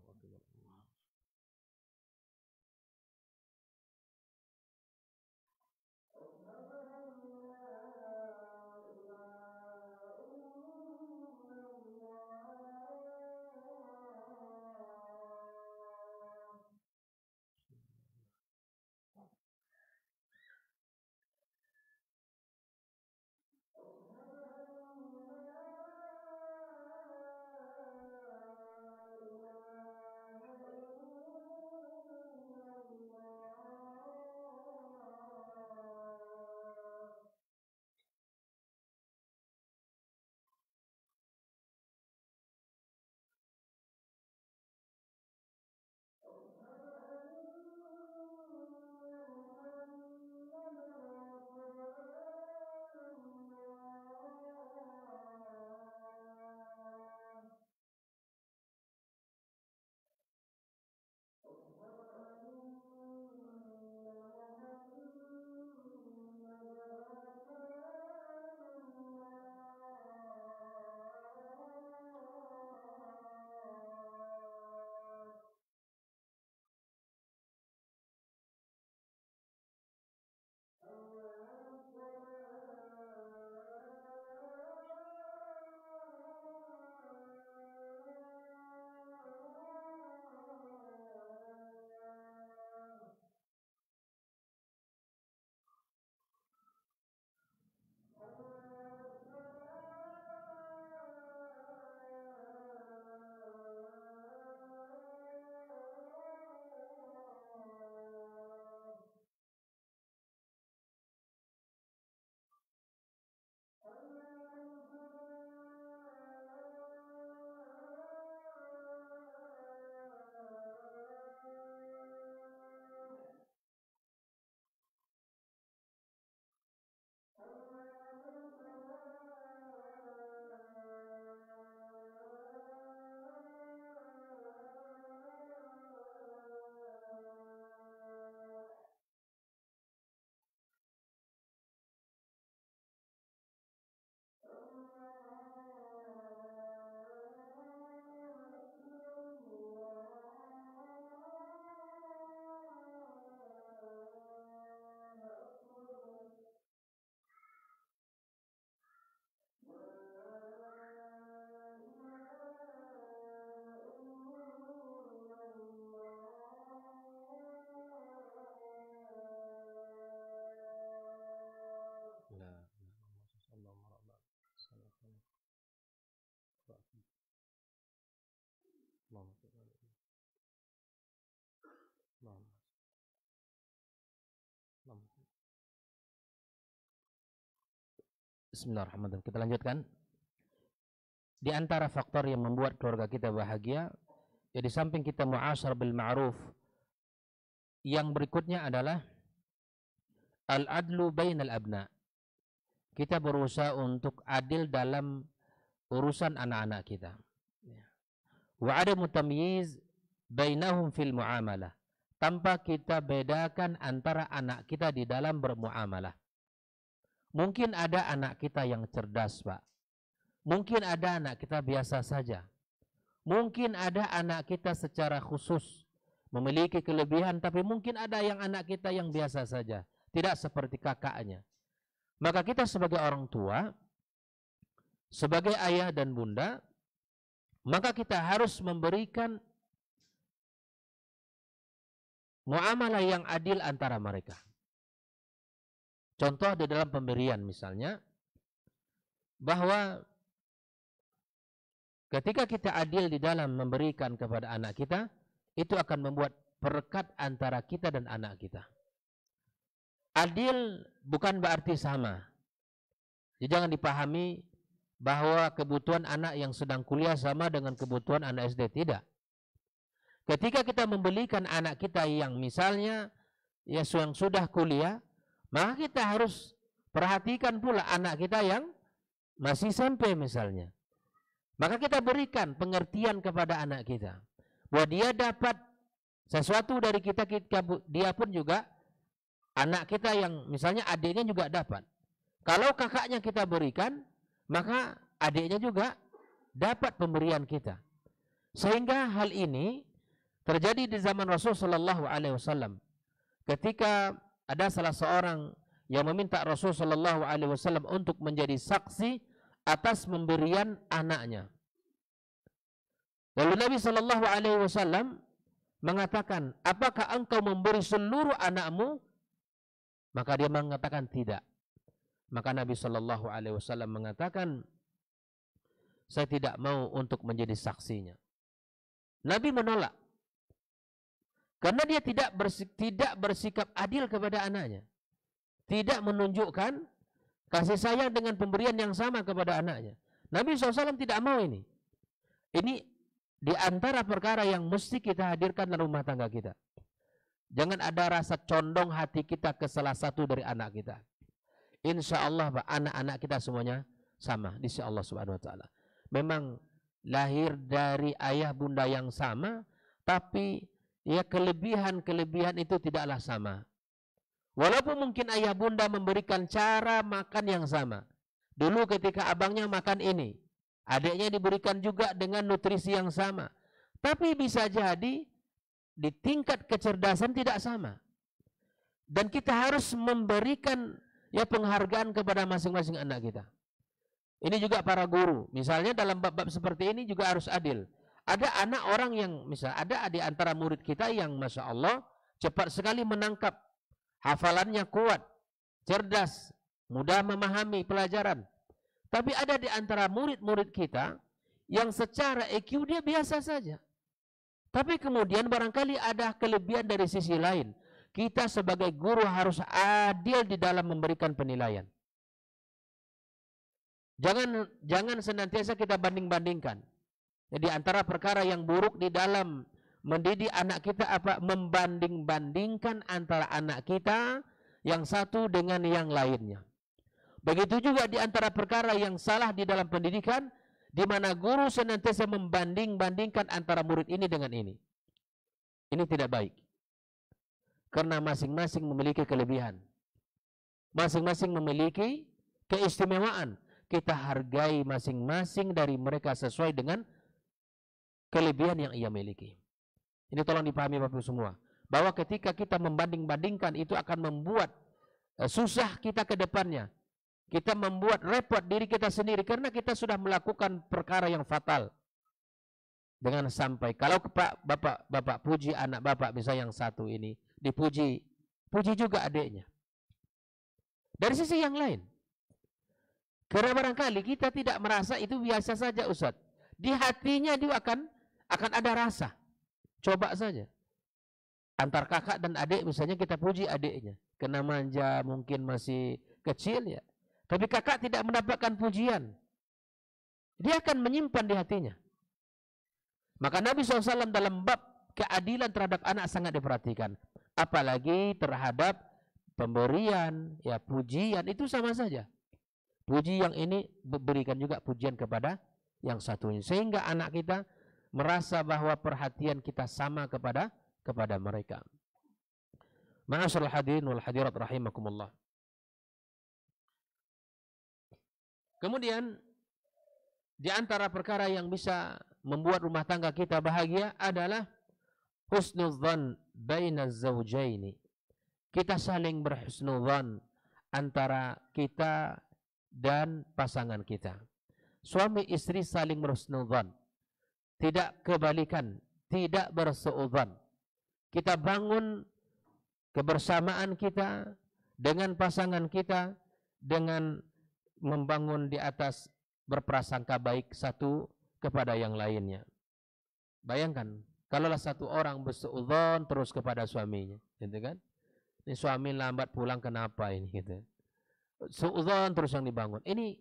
Bismillahirrahmanirrahim. Kita lanjutkan. Di antara faktor yang membuat keluarga kita bahagia, ya di samping kita mu'asyar bil ma'ruf, yang berikutnya adalah al-adlu bainal abna. Kita berusaha untuk adil dalam urusan anak-anak kita. Wa adamu tamyiz bainahum fil muamalah. Tanpa kita bedakan antara anak kita di dalam bermuamalah. Mungkin ada anak kita yang cerdas, Pak. Mungkin ada anak kita biasa saja. Mungkin ada anak kita secara khusus memiliki kelebihan, tapi mungkin ada yang anak kita yang biasa saja, tidak seperti kakaknya. Maka kita sebagai orang tua, sebagai ayah dan bunda, maka kita harus memberikan muamalah yang adil antara mereka. Contoh di dalam pemberian misalnya, bahwa ketika kita adil di dalam memberikan kepada anak kita, itu akan membuat perekat antara kita dan anak kita. Adil bukan berarti sama. Jadi jangan dipahami bahwa kebutuhan anak yang sedang kuliah sama dengan kebutuhan anak SD. Tidak. Ketika kita membelikan anak kita yang misalnya yang sudah kuliah, maka kita harus perhatikan pula anak kita yang masih SMP misalnya. Maka kita berikan pengertian kepada anak kita, bahwa dia dapat sesuatu dari kita, dia pun juga, anak kita yang misalnya adiknya juga dapat. Kalau kakaknya kita berikan, maka adiknya juga dapat pemberian kita. Sehingga hal ini terjadi di zaman Rasul sallallahu alaihi wasallam. Ketika ada salah seorang yang meminta Rasul sallallahu alaihi wasallam untuk menjadi saksi atas pemberian anaknya. Lalu Nabi sallallahu alaihi wasallam mengatakan, "Apakah engkau memberi seluruh anakmu?" Maka dia mengatakan tidak. Maka Nabi sallallahu alaihi wasallam mengatakan, "Saya tidak mau untuk menjadi saksinya." Nabi menolak. Karena dia tidak bersikap adil kepada anaknya. Tidak menunjukkan kasih sayang dengan pemberian yang sama kepada anaknya. Nabi SAW tidak mau ini. Ini di antara perkara yang mesti kita hadirkan dalam rumah tangga kita. Jangan ada rasa condong hati kita ke salah satu dari anak kita. Insya Allah anak-anak kita semuanya sama di sisi Allah Subhanahu Wa Taala. Memang lahir dari ayah bunda yang sama, tapi ya kelebihan itu tidaklah sama. Walaupun mungkin ayah bunda memberikan cara makan yang sama. Dulu ketika abangnya makan ini, adiknya diberikan juga dengan nutrisi yang sama. Tapi bisa jadi di tingkat kecerdasan tidak sama. Dan kita harus memberikan ya penghargaan kepada masing-masing anak kita. Ini juga para guru. Misalnya dalam bab-bab seperti ini juga harus adil. Ada anak orang yang misal ada di antara murid kita yang Masya Allah cepat sekali menangkap, hafalannya kuat, cerdas, mudah memahami pelajaran. Tapi ada di antara murid-murid kita yang secara IQ dia biasa saja. Tapi kemudian barangkali ada kelebihan dari sisi lain. Kita sebagai guru harus adil di dalam memberikan penilaian. Jangan senantiasa kita banding-bandingkan. Jadi antara perkara yang buruk di dalam mendidik anak kita apa? Membanding-bandingkan antara anak kita yang satu dengan yang lainnya. Begitu juga di antara perkara yang salah di dalam pendidikan, di mana guru senantiasa membanding-bandingkan antara murid ini dengan ini. Ini tidak baik. Karena masing-masing memiliki kelebihan. Masing-masing memiliki keistimewaan. Kita hargai masing-masing dari mereka sesuai dengan kelebihan yang ia miliki. Ini tolong dipahami Bapak semua. Bahwa ketika kita membanding-bandingkan itu akan membuat susah kita ke depannya. Kita membuat repot diri kita sendiri karena kita sudah melakukan perkara yang fatal. Dengan sampai kalau bapak puji anak bapak misalnya yang satu ini dipuji, puji juga adiknya. Dari sisi yang lain. Karena barangkali kita tidak merasa itu biasa saja Ustaz. Di hatinya dia akan ada rasa. Coba saja. Antar kakak dan adik misalnya kita puji adiknya. Kena manja mungkin masih kecil ya. Tapi kakak tidak mendapatkan pujian, dia akan menyimpan di hatinya. Maka Nabi SAW dalam bab keadilan terhadap anak sangat diperhatikan. Apalagi terhadap pemberian, ya pujian, itu sama saja. Puji yang ini berikan juga pujian kepada yang satunya. Sehingga anak kita merasa bahwa perhatian kita sama kepada mereka. Ma'asyiral hadirin wal hadirat rahimakumullah. Kemudian di antara perkara yang bisa membuat rumah tangga kita bahagia adalah husnudzan bainaz zawjaini. Kita saling berhusnudzan antara kita dan pasangan kita. Suami istri saling berhusnudzan. Tidak kebalikan, tidak bersuudzan. Kita bangun kebersamaan kita dengan pasangan kita dengan membangun di atas berprasangka baik satu kepada yang lainnya. Bayangkan, kalaulah satu orang bersuudzon terus kepada suaminya, gitu kan? Ini suami lambat pulang kenapa ini, gitu. Suudzon terus yang dibangun. Ini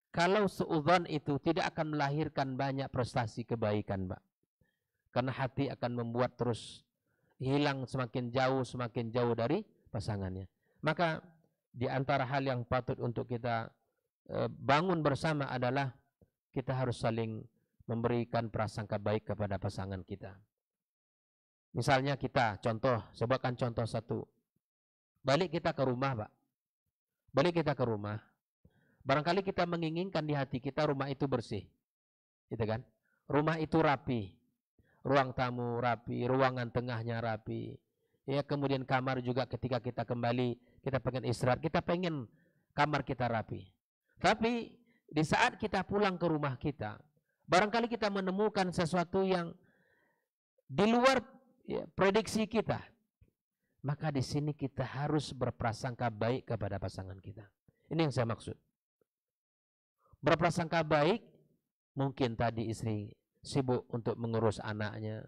kalau suudzon itu tidak akan melahirkan banyak prestasi kebaikan, Pak. Karena hati akan membuat terus hilang semakin jauh dari pasangannya. Maka di antara hal yang patut untuk kita bangun bersama adalah kita harus saling memberikan prasangka baik kepada pasangan kita. Misalnya kita sebutkan contoh satu. Balik kita ke rumah, Pak. Balik kita ke rumah. Barangkali kita menginginkan di hati kita rumah itu bersih. Gitu kan? Rumah itu rapi. Ruang tamu rapi, ruangan tengahnya rapi. Ya, kemudian kamar juga ketika kita kembali, kita pengen istirahat, kita pengen kamar kita rapi. Tapi di saat kita pulang ke rumah kita, barangkali kita menemukan sesuatu yang di luar prediksi kita. Maka di sini kita harus berprasangka baik kepada pasangan kita. Ini yang saya maksud. Berprasangka baik, mungkin tadi istri sibuk untuk mengurus anaknya,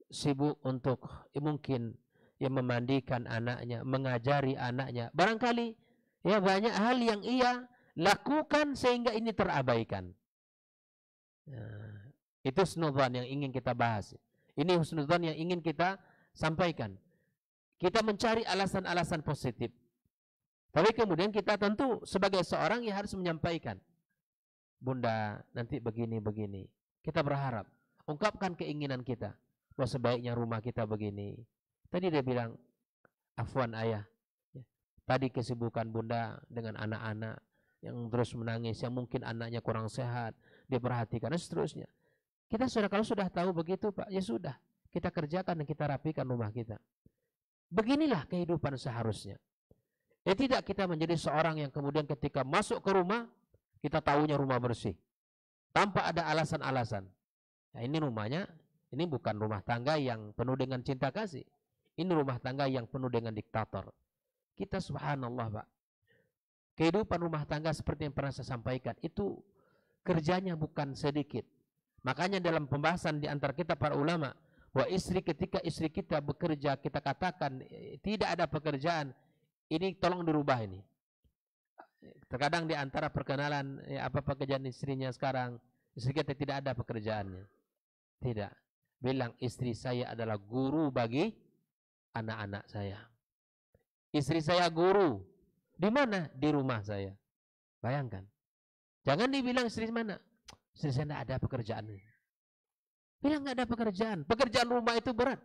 sibuk untuk mungkin memandikan anaknya, mengajari anaknya. Barangkali banyak hal yang ia lakukan sehingga ini terabaikan. Nah, itu husnudzan yang ingin kita bahas. Ini husnudzan yang ingin kita sampaikan. Kita mencari alasan-alasan positif. Tapi kemudian kita tentu sebagai seorang yang harus menyampaikan. Bunda, nanti begini-begini. Kita berharap, ungkapkan keinginan kita. Bahwa sebaiknya rumah kita begini. Tadi dia bilang, afwan ayah. Tadi kesibukan bunda dengan anak-anak yang terus menangis, yang mungkin anaknya kurang sehat, dia perhatikan, dan seterusnya. Kita kalau sudah tahu begitu, Pak, ya sudah. Kita kerjakan dan kita rapikan rumah kita. Beginilah kehidupan seharusnya. Tidak kita menjadi seorang yang kemudian ketika masuk ke rumah, kita tahunya rumah bersih. Tanpa ada alasan-alasan. Nah, ini rumahnya, ini bukan rumah tangga yang penuh dengan cinta kasih. Ini rumah tangga yang penuh dengan diktator. Kita subhanallah, Pak. Kehidupan rumah tangga seperti yang pernah saya sampaikan, itu kerjanya bukan sedikit. Makanya dalam pembahasan di antara kita para ulama, bahwa ketika istri kita bekerja, kita katakan tidak ada pekerjaan, ini tolong dirubah ini. Terkadang di antara perkenalan apa pekerjaan istrinya sekarang, istri kita tidak ada pekerjaannya. Tidak. Bilang istri saya adalah guru bagi anak-anak saya. Istri saya guru. Di mana? Di rumah saya. Bayangkan. Jangan dibilang istri mana? Istri saya tidak ada pekerjaan. Bilang nggak ada pekerjaan. Pekerjaan rumah itu berat.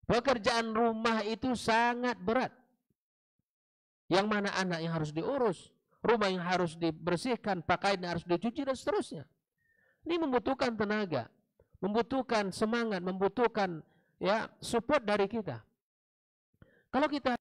Pekerjaan rumah itu sangat berat. Yang mana anak yang harus diurus, rumah yang harus dibersihkan, pakaian yang harus dicuci, dan seterusnya. Ini membutuhkan tenaga, membutuhkan semangat, membutuhkan support dari kita. Kalau kita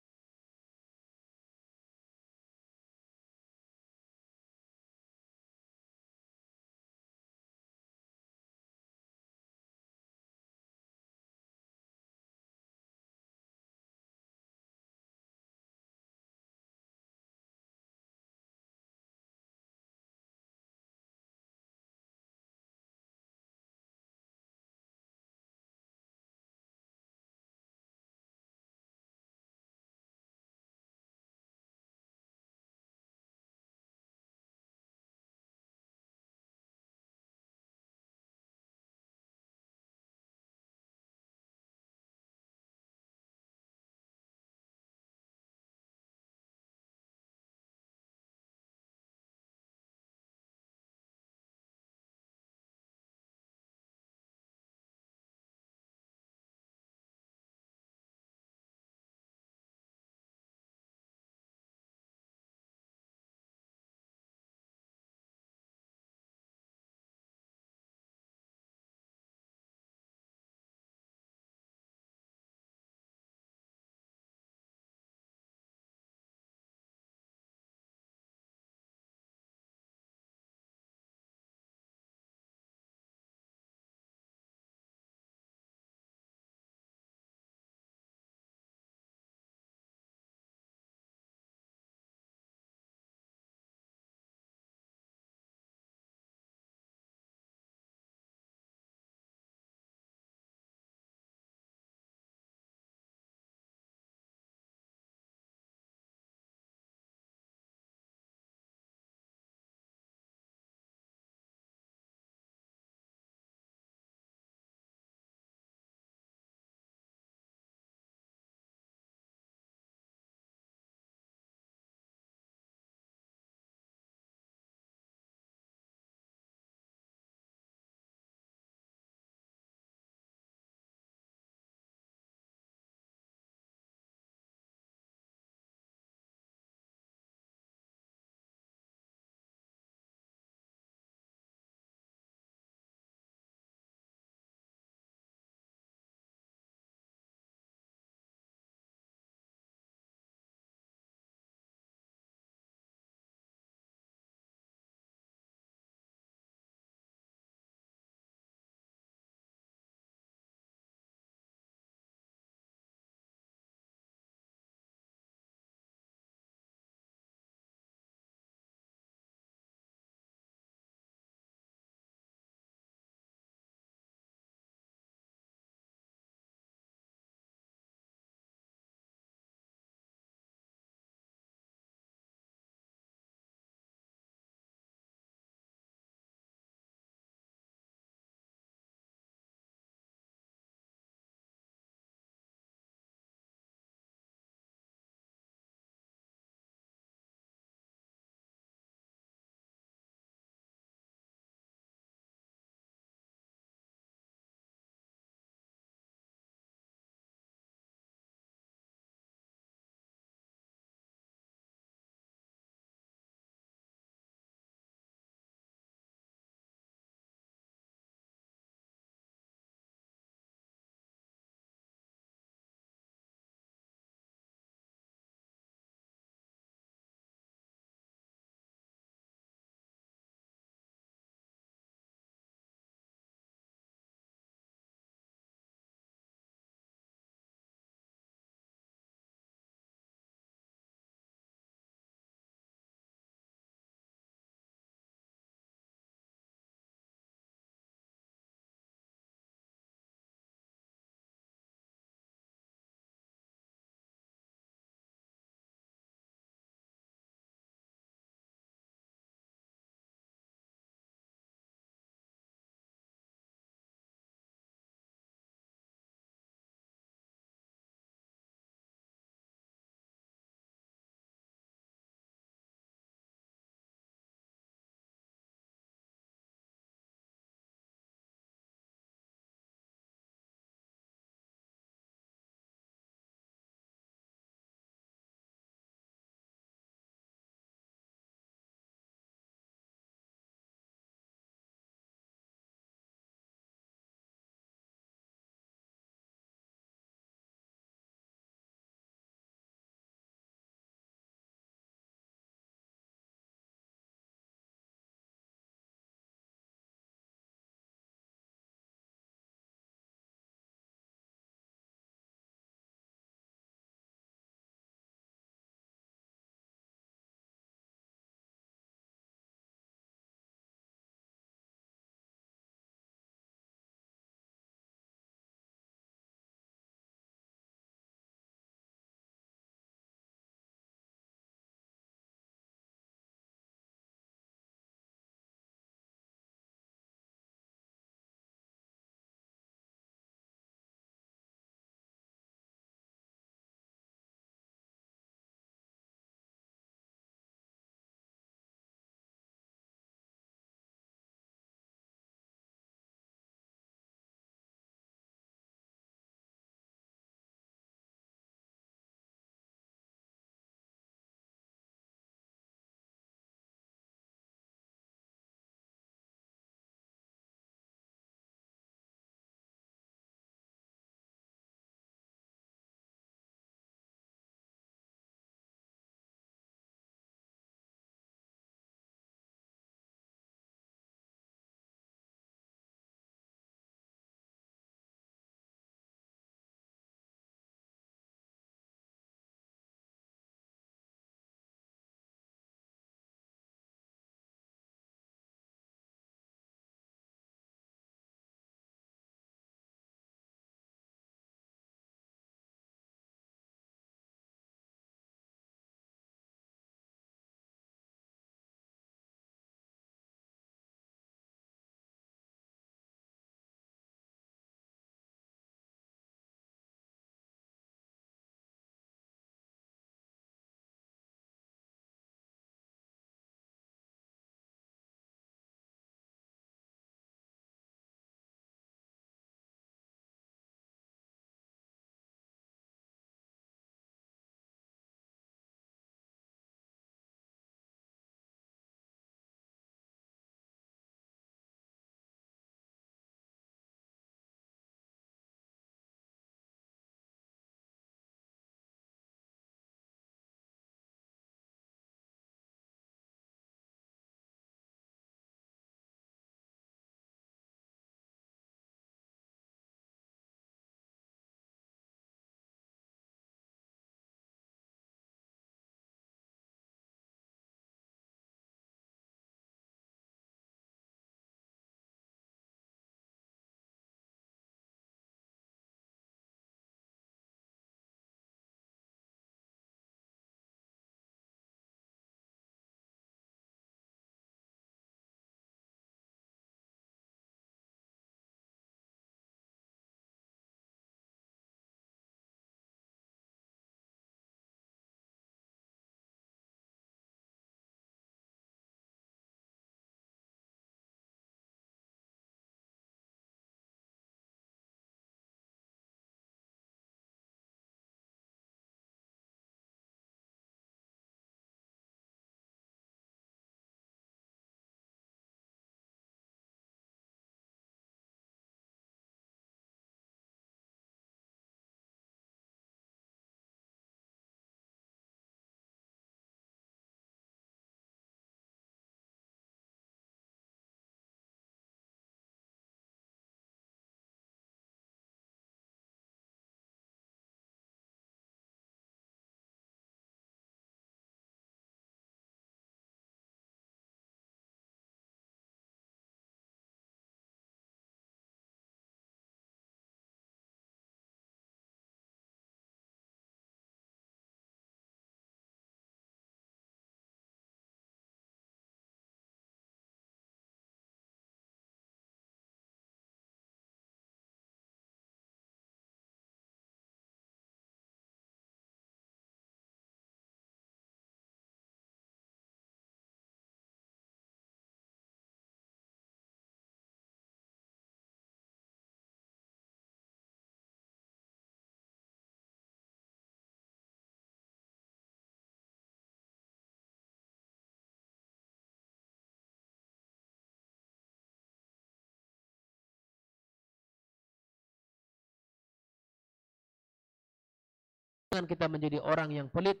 Jangan kita menjadi orang yang pelit.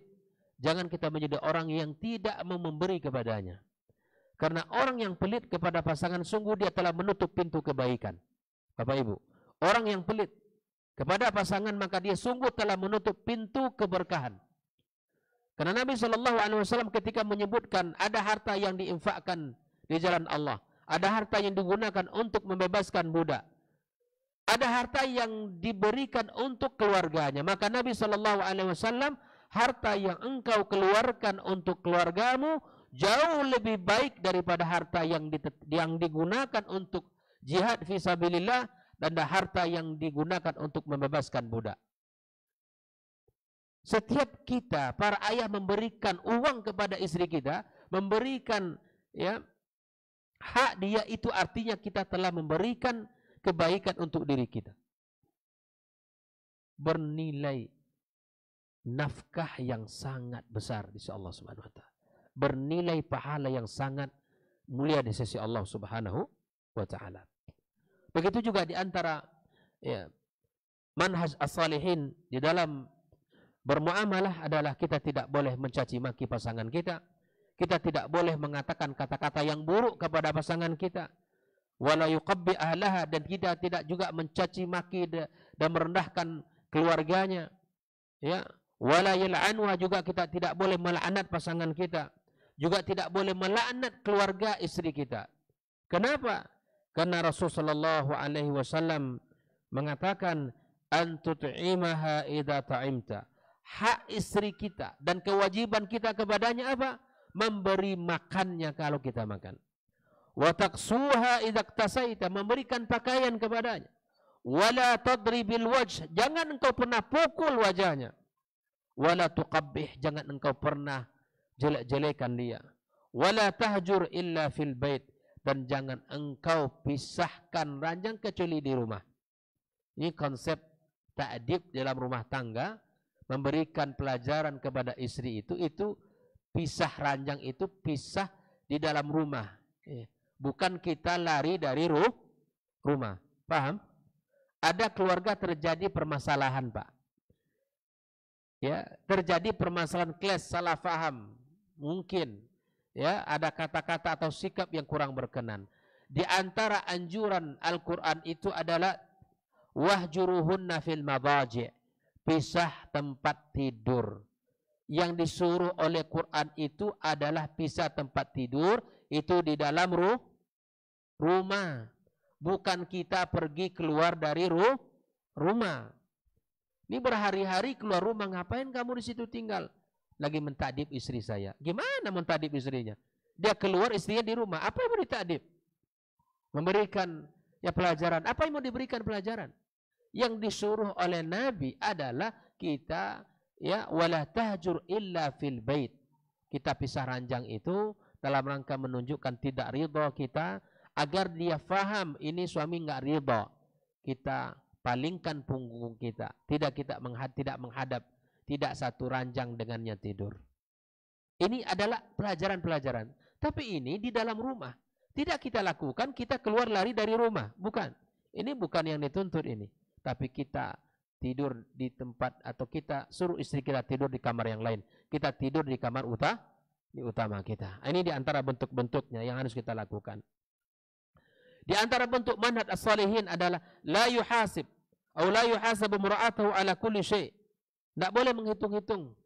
Jangan kita menjadi orang yang tidak mau memberi kepadanya. Karena orang yang pelit kepada pasangan, sungguh dia telah menutup pintu kebaikan. Bapak Ibu, orang yang pelit kepada pasangan, maka dia sungguh telah menutup pintu keberkahan. Karena Nabi SAW ketika menyebutkan ada harta yang diinfakkan di jalan Allah, ada harta yang digunakan untuk membebaskan budak, ada harta yang diberikan untuk keluarganya, maka Nabi SAW, harta yang engkau keluarkan untuk keluargamu jauh lebih baik daripada harta yang digunakan untuk jihad fisabilillah dan harta yang digunakan untuk membebaskan budak. Setiap kita, para ayah, memberikan uang kepada istri kita, memberikan hak dia, itu artinya kita telah memberikan kebaikan untuk diri kita. Bernilai nafkah yang sangat besar di sisi Allah Subhanahu wa taala. Bernilai pahala yang sangat mulia di sisi Allah Subhanahu wa taala. Begitu juga di antara manhaj as-salihin di dalam bermuamalah adalah kita tidak boleh mencaci maki pasangan kita. Kita tidak boleh mengatakan kata-kata yang buruk kepada pasangan kita. Wala yuqabbi ahlaha, dan kita tidak juga mencaci maki dan merendahkan keluarganya. Ya, wala yal'anwa, juga kita tidak boleh melaknat pasangan kita. Juga tidak boleh melaknat keluarga istri kita. Kenapa? Karena Rasulullah SAW mengatakan antut'imaha idza ta'imta. Hak istri kita dan kewajiban kita kepadanya apa? Memberi makannya kalau kita makan. Wa taqsuha idza iktasaita, memberikan pakaian kepadanya. Wala tadribil wajh, jangan engkau pernah pukul wajahnya. Wala tuqabbih, jangan engkau pernah jelek-jelekan dia. Wala tahjur illa fil bait, dan jangan engkau pisahkan ranjang kecuali di rumah. Ini konsep ta'dib dalam rumah tangga, memberikan pelajaran kepada istri itu pisah ranjang, itu pisah di dalam rumah. Bukan kita lari dari rumah. Paham? Ada keluarga terjadi permasalahan, Pak. Ya, terjadi permasalahan clash, salah faham. Mungkin ya ada kata-kata atau sikap yang kurang berkenan. Di antara anjuran Al-Qur'an itu adalah wahjuruhunna fil madaji', pisah tempat tidur. Yang disuruh oleh Quran itu adalah pisah tempat tidur itu di dalam rumah. Bukan kita pergi keluar dari rumah. Ini berhari-hari keluar rumah, ngapain kamu di situ tinggal? Lagi mentadib istri saya. Gimana mentadib istrinya? Dia keluar, istrinya di rumah. Apa yang mau ditadib? Memberikan pelajaran. Apa yang mau diberikan pelajaran? Yang disuruh oleh Nabi adalah kita wala tahjur illa fil bait. Kita pisah ranjang itu dalam rangka menunjukkan tidak ridha kita, agar dia faham ini suami enggak ridha. Kita palingkan punggung kita, tidak menghadap, tidak satu ranjang dengannya tidur. Ini adalah pelajaran-pelajaran. Tapi ini di dalam rumah. Tidak kita lakukan, kita keluar lari dari rumah. Bukan. Ini bukan yang dituntut ini. Tapi kita tidur di tempat, atau kita suruh istri kita tidur di kamar yang lain. Kita tidur di kamar utama kita. Ini di antara bentuk-bentuknya yang harus kita lakukan. Di antara bentuk manhaj as-salihin adalah la yuhasib atau la yuhasabu mura'atahu ala kulli syai'. Tidak boleh menghitung-hitung.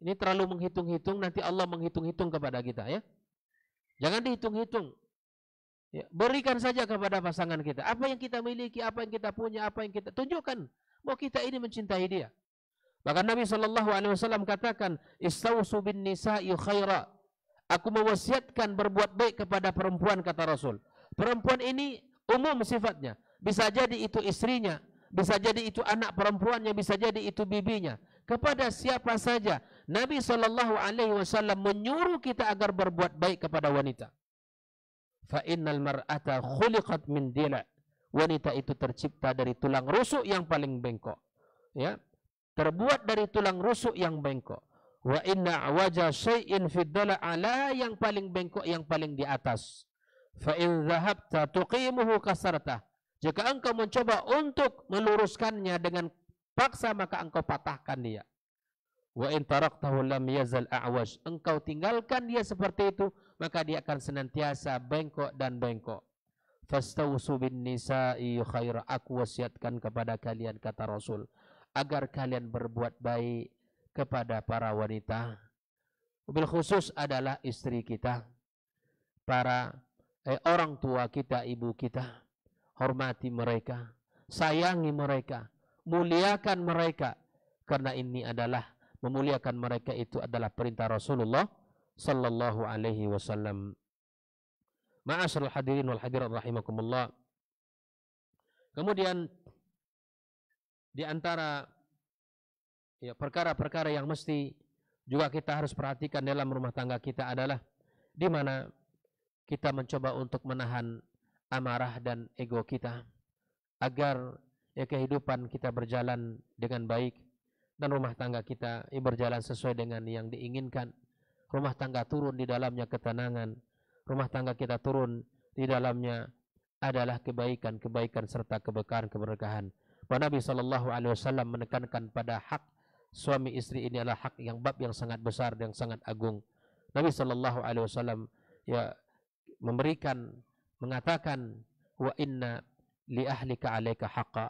Ini terlalu menghitung-hitung, nanti Allah menghitung-hitung kepada kita, ya. Jangan dihitung-hitung. Ya, berikan saja kepada pasangan kita. Apa yang kita miliki, apa yang kita punya, apa yang kita tunjukkan. Mau kita ini mencintai dia. Bahkan Nabi SAW katakan, istausu bin nisa'i khaira. Aku mewasiatkan berbuat baik kepada perempuan, kata Rasul. Perempuan ini umum sifatnya. Bisa jadi itu istrinya, bisa jadi itu anak perempuannya, bisa jadi itu bibinya. Kepada siapa saja, Nabi SAW menyuruh kita agar berbuat baik kepada wanita. Fa innal mar'ata khuliqat min dila'. Wanita itu tercipta dari tulang rusuk yang paling bengkok. Ya, terbuat dari tulang rusuk yang bengkok. Wa inna awaja syai'in fid dala', yang paling bengkok, yang paling di atas. Fa in dhahabta tuqimuhu kasartah. Jika engkau mencoba untuk meluruskannya dengan paksa maka engkau patahkan dia. Wa in taraktahu lam yazal a'waj. Engkau tinggalkan dia seperti itu, maka dia akan senantiasa bengkok dan bengkok. Fastausu bin nisa'i khaira. Aku wasiatkan kepada kalian, kata Rasul, agar kalian berbuat baik kepada para wanita. Bil khusus adalah istri kita, para orang tua kita, ibu kita. Hormati mereka, sayangi mereka, muliakan mereka, karena ini adalah memuliakan mereka itu adalah perintah Rasulullah sallallahu alaihi wasallam. Ma'asyiral hadirin wal hadirat rahimakumullah. Kemudian di antara perkara-perkara yang mesti juga kita harus perhatikan dalam rumah tangga kita adalah di mana kita mencoba untuk menahan amarah dan ego kita agar kehidupan kita berjalan dengan baik dan rumah tangga kita berjalan sesuai dengan yang diinginkan. Rumah tangga turun di dalamnya ketenangan, rumah tangga kita turun di dalamnya adalah kebaikan-kebaikan serta keberkahan. Nabi sallallahu alaihi wasallam menekankan pada hak suami istri ini adalah hak yang bab yang sangat besar dan sangat agung. Nabi sallallahu alaihi wasallam mengatakan wa inna li ahlika 'alaika haqqa.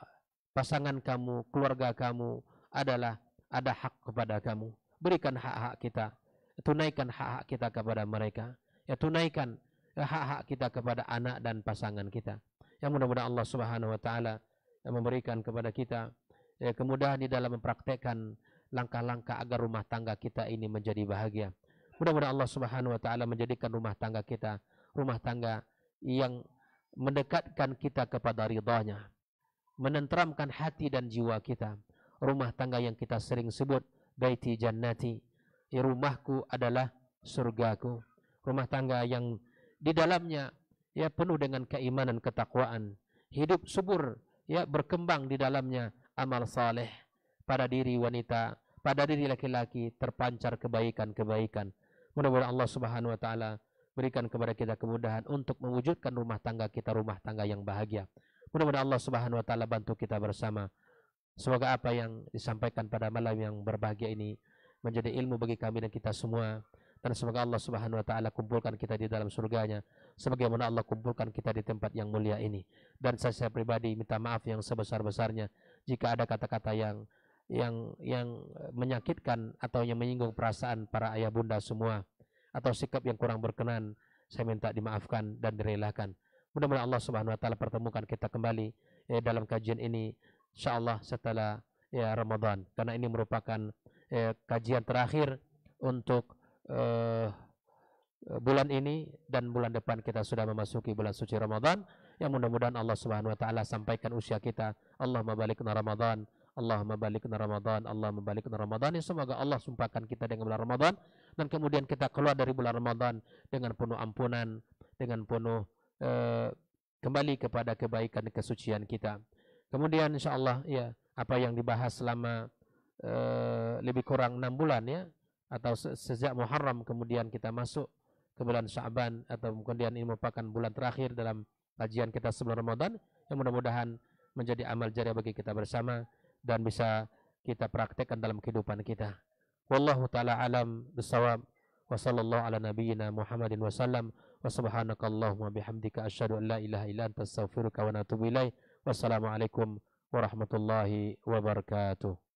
Pasangan kamu, keluarga kamu adalah ada hak kepada kamu. Berikan hak-hak kita. Tunaikan hak-hak kita kepada mereka. Tunaikan hak-hak kita kepada anak dan pasangan kita. Yang mudah-mudahan Allah Subhanahu wa taala yang memberikan kepada kita kemudahan di dalam mempraktekkan langkah-langkah agar rumah tangga kita ini menjadi bahagia. Mudah-mudahan Allah Subhanahu wa taala menjadikan rumah tangga kita rumah tangga yang mendekatkan kita kepada ridha-Nya, menenteramkan hati dan jiwa kita. Rumah tangga yang kita sering sebut baiti jannati, rumahku adalah surgaku. Rumah tangga yang di dalamnya penuh dengan keimanan, ketakwaan, hidup subur, berkembang di dalamnya amal saleh, pada diri wanita, pada diri laki-laki terpancar kebaikan-kebaikan. Mudah-mudahan Allah Subhanahu wa taala berikan kepada kita kemudahan untuk mewujudkan rumah tangga kita rumah tangga yang bahagia. Mudah-mudahan Allah Subhanahu wa taala bantu kita bersama. Semoga apa yang disampaikan pada malam yang berbahagia ini menjadi ilmu bagi kami dan kita semua, dan semoga Allah Subhanahu wa taala kumpulkan kita di dalam surganya sebagaimana Allah kumpulkan kita di tempat yang mulia ini. Dan saya pribadi minta maaf yang sebesar-besarnya jika ada kata-kata yang menyakitkan atau yang menyinggung perasaan para ayah bunda semua, atau sikap yang kurang berkenan, saya minta dimaafkan dan direlakan. Mudah-mudahan Allah Subhanahu wa taala pertemukan kita kembali dalam kajian ini insyaallah setelah Ramadan, karena ini merupakan kajian terakhir untuk bulan ini, dan bulan depan kita sudah memasuki bulan suci Ramadan. Yang mudah-mudahan Allah Subhanahu wa taala sampaikan usia kita. Allahumma balikna Ramadan, Allahumma balikna Ramadan, Allahumma balikna Ramadan. Semoga Allah sumpahkan kita dengan bulan Ramadan, dan kemudian kita keluar dari bulan Ramadan dengan penuh ampunan, dengan penuh kembali kepada kebaikan dan kesucian kita. Kemudian insyaallah apa yang dibahas selama lebih kurang 6 bulan atau sejak Muharram kemudian kita masuk ke bulan Sya'ban, atau kemudian ini merupakan bulan terakhir dalam kajian kita sebelum Ramadan, yang mudah-mudahan menjadi amal jariah bagi kita bersama dan bisa kita praktekkan dalam kehidupan kita. Wallahu taala alam bisawab. Wa sallallahu ala nabiyyina Muhammadin wa sallam. Wa subhanakallahumma bihamdika asyhadu an la ilaha illa anta astaghfiruka wa atubu ilaik. Wassalamualaikum warahmatullahi wabarakatuh.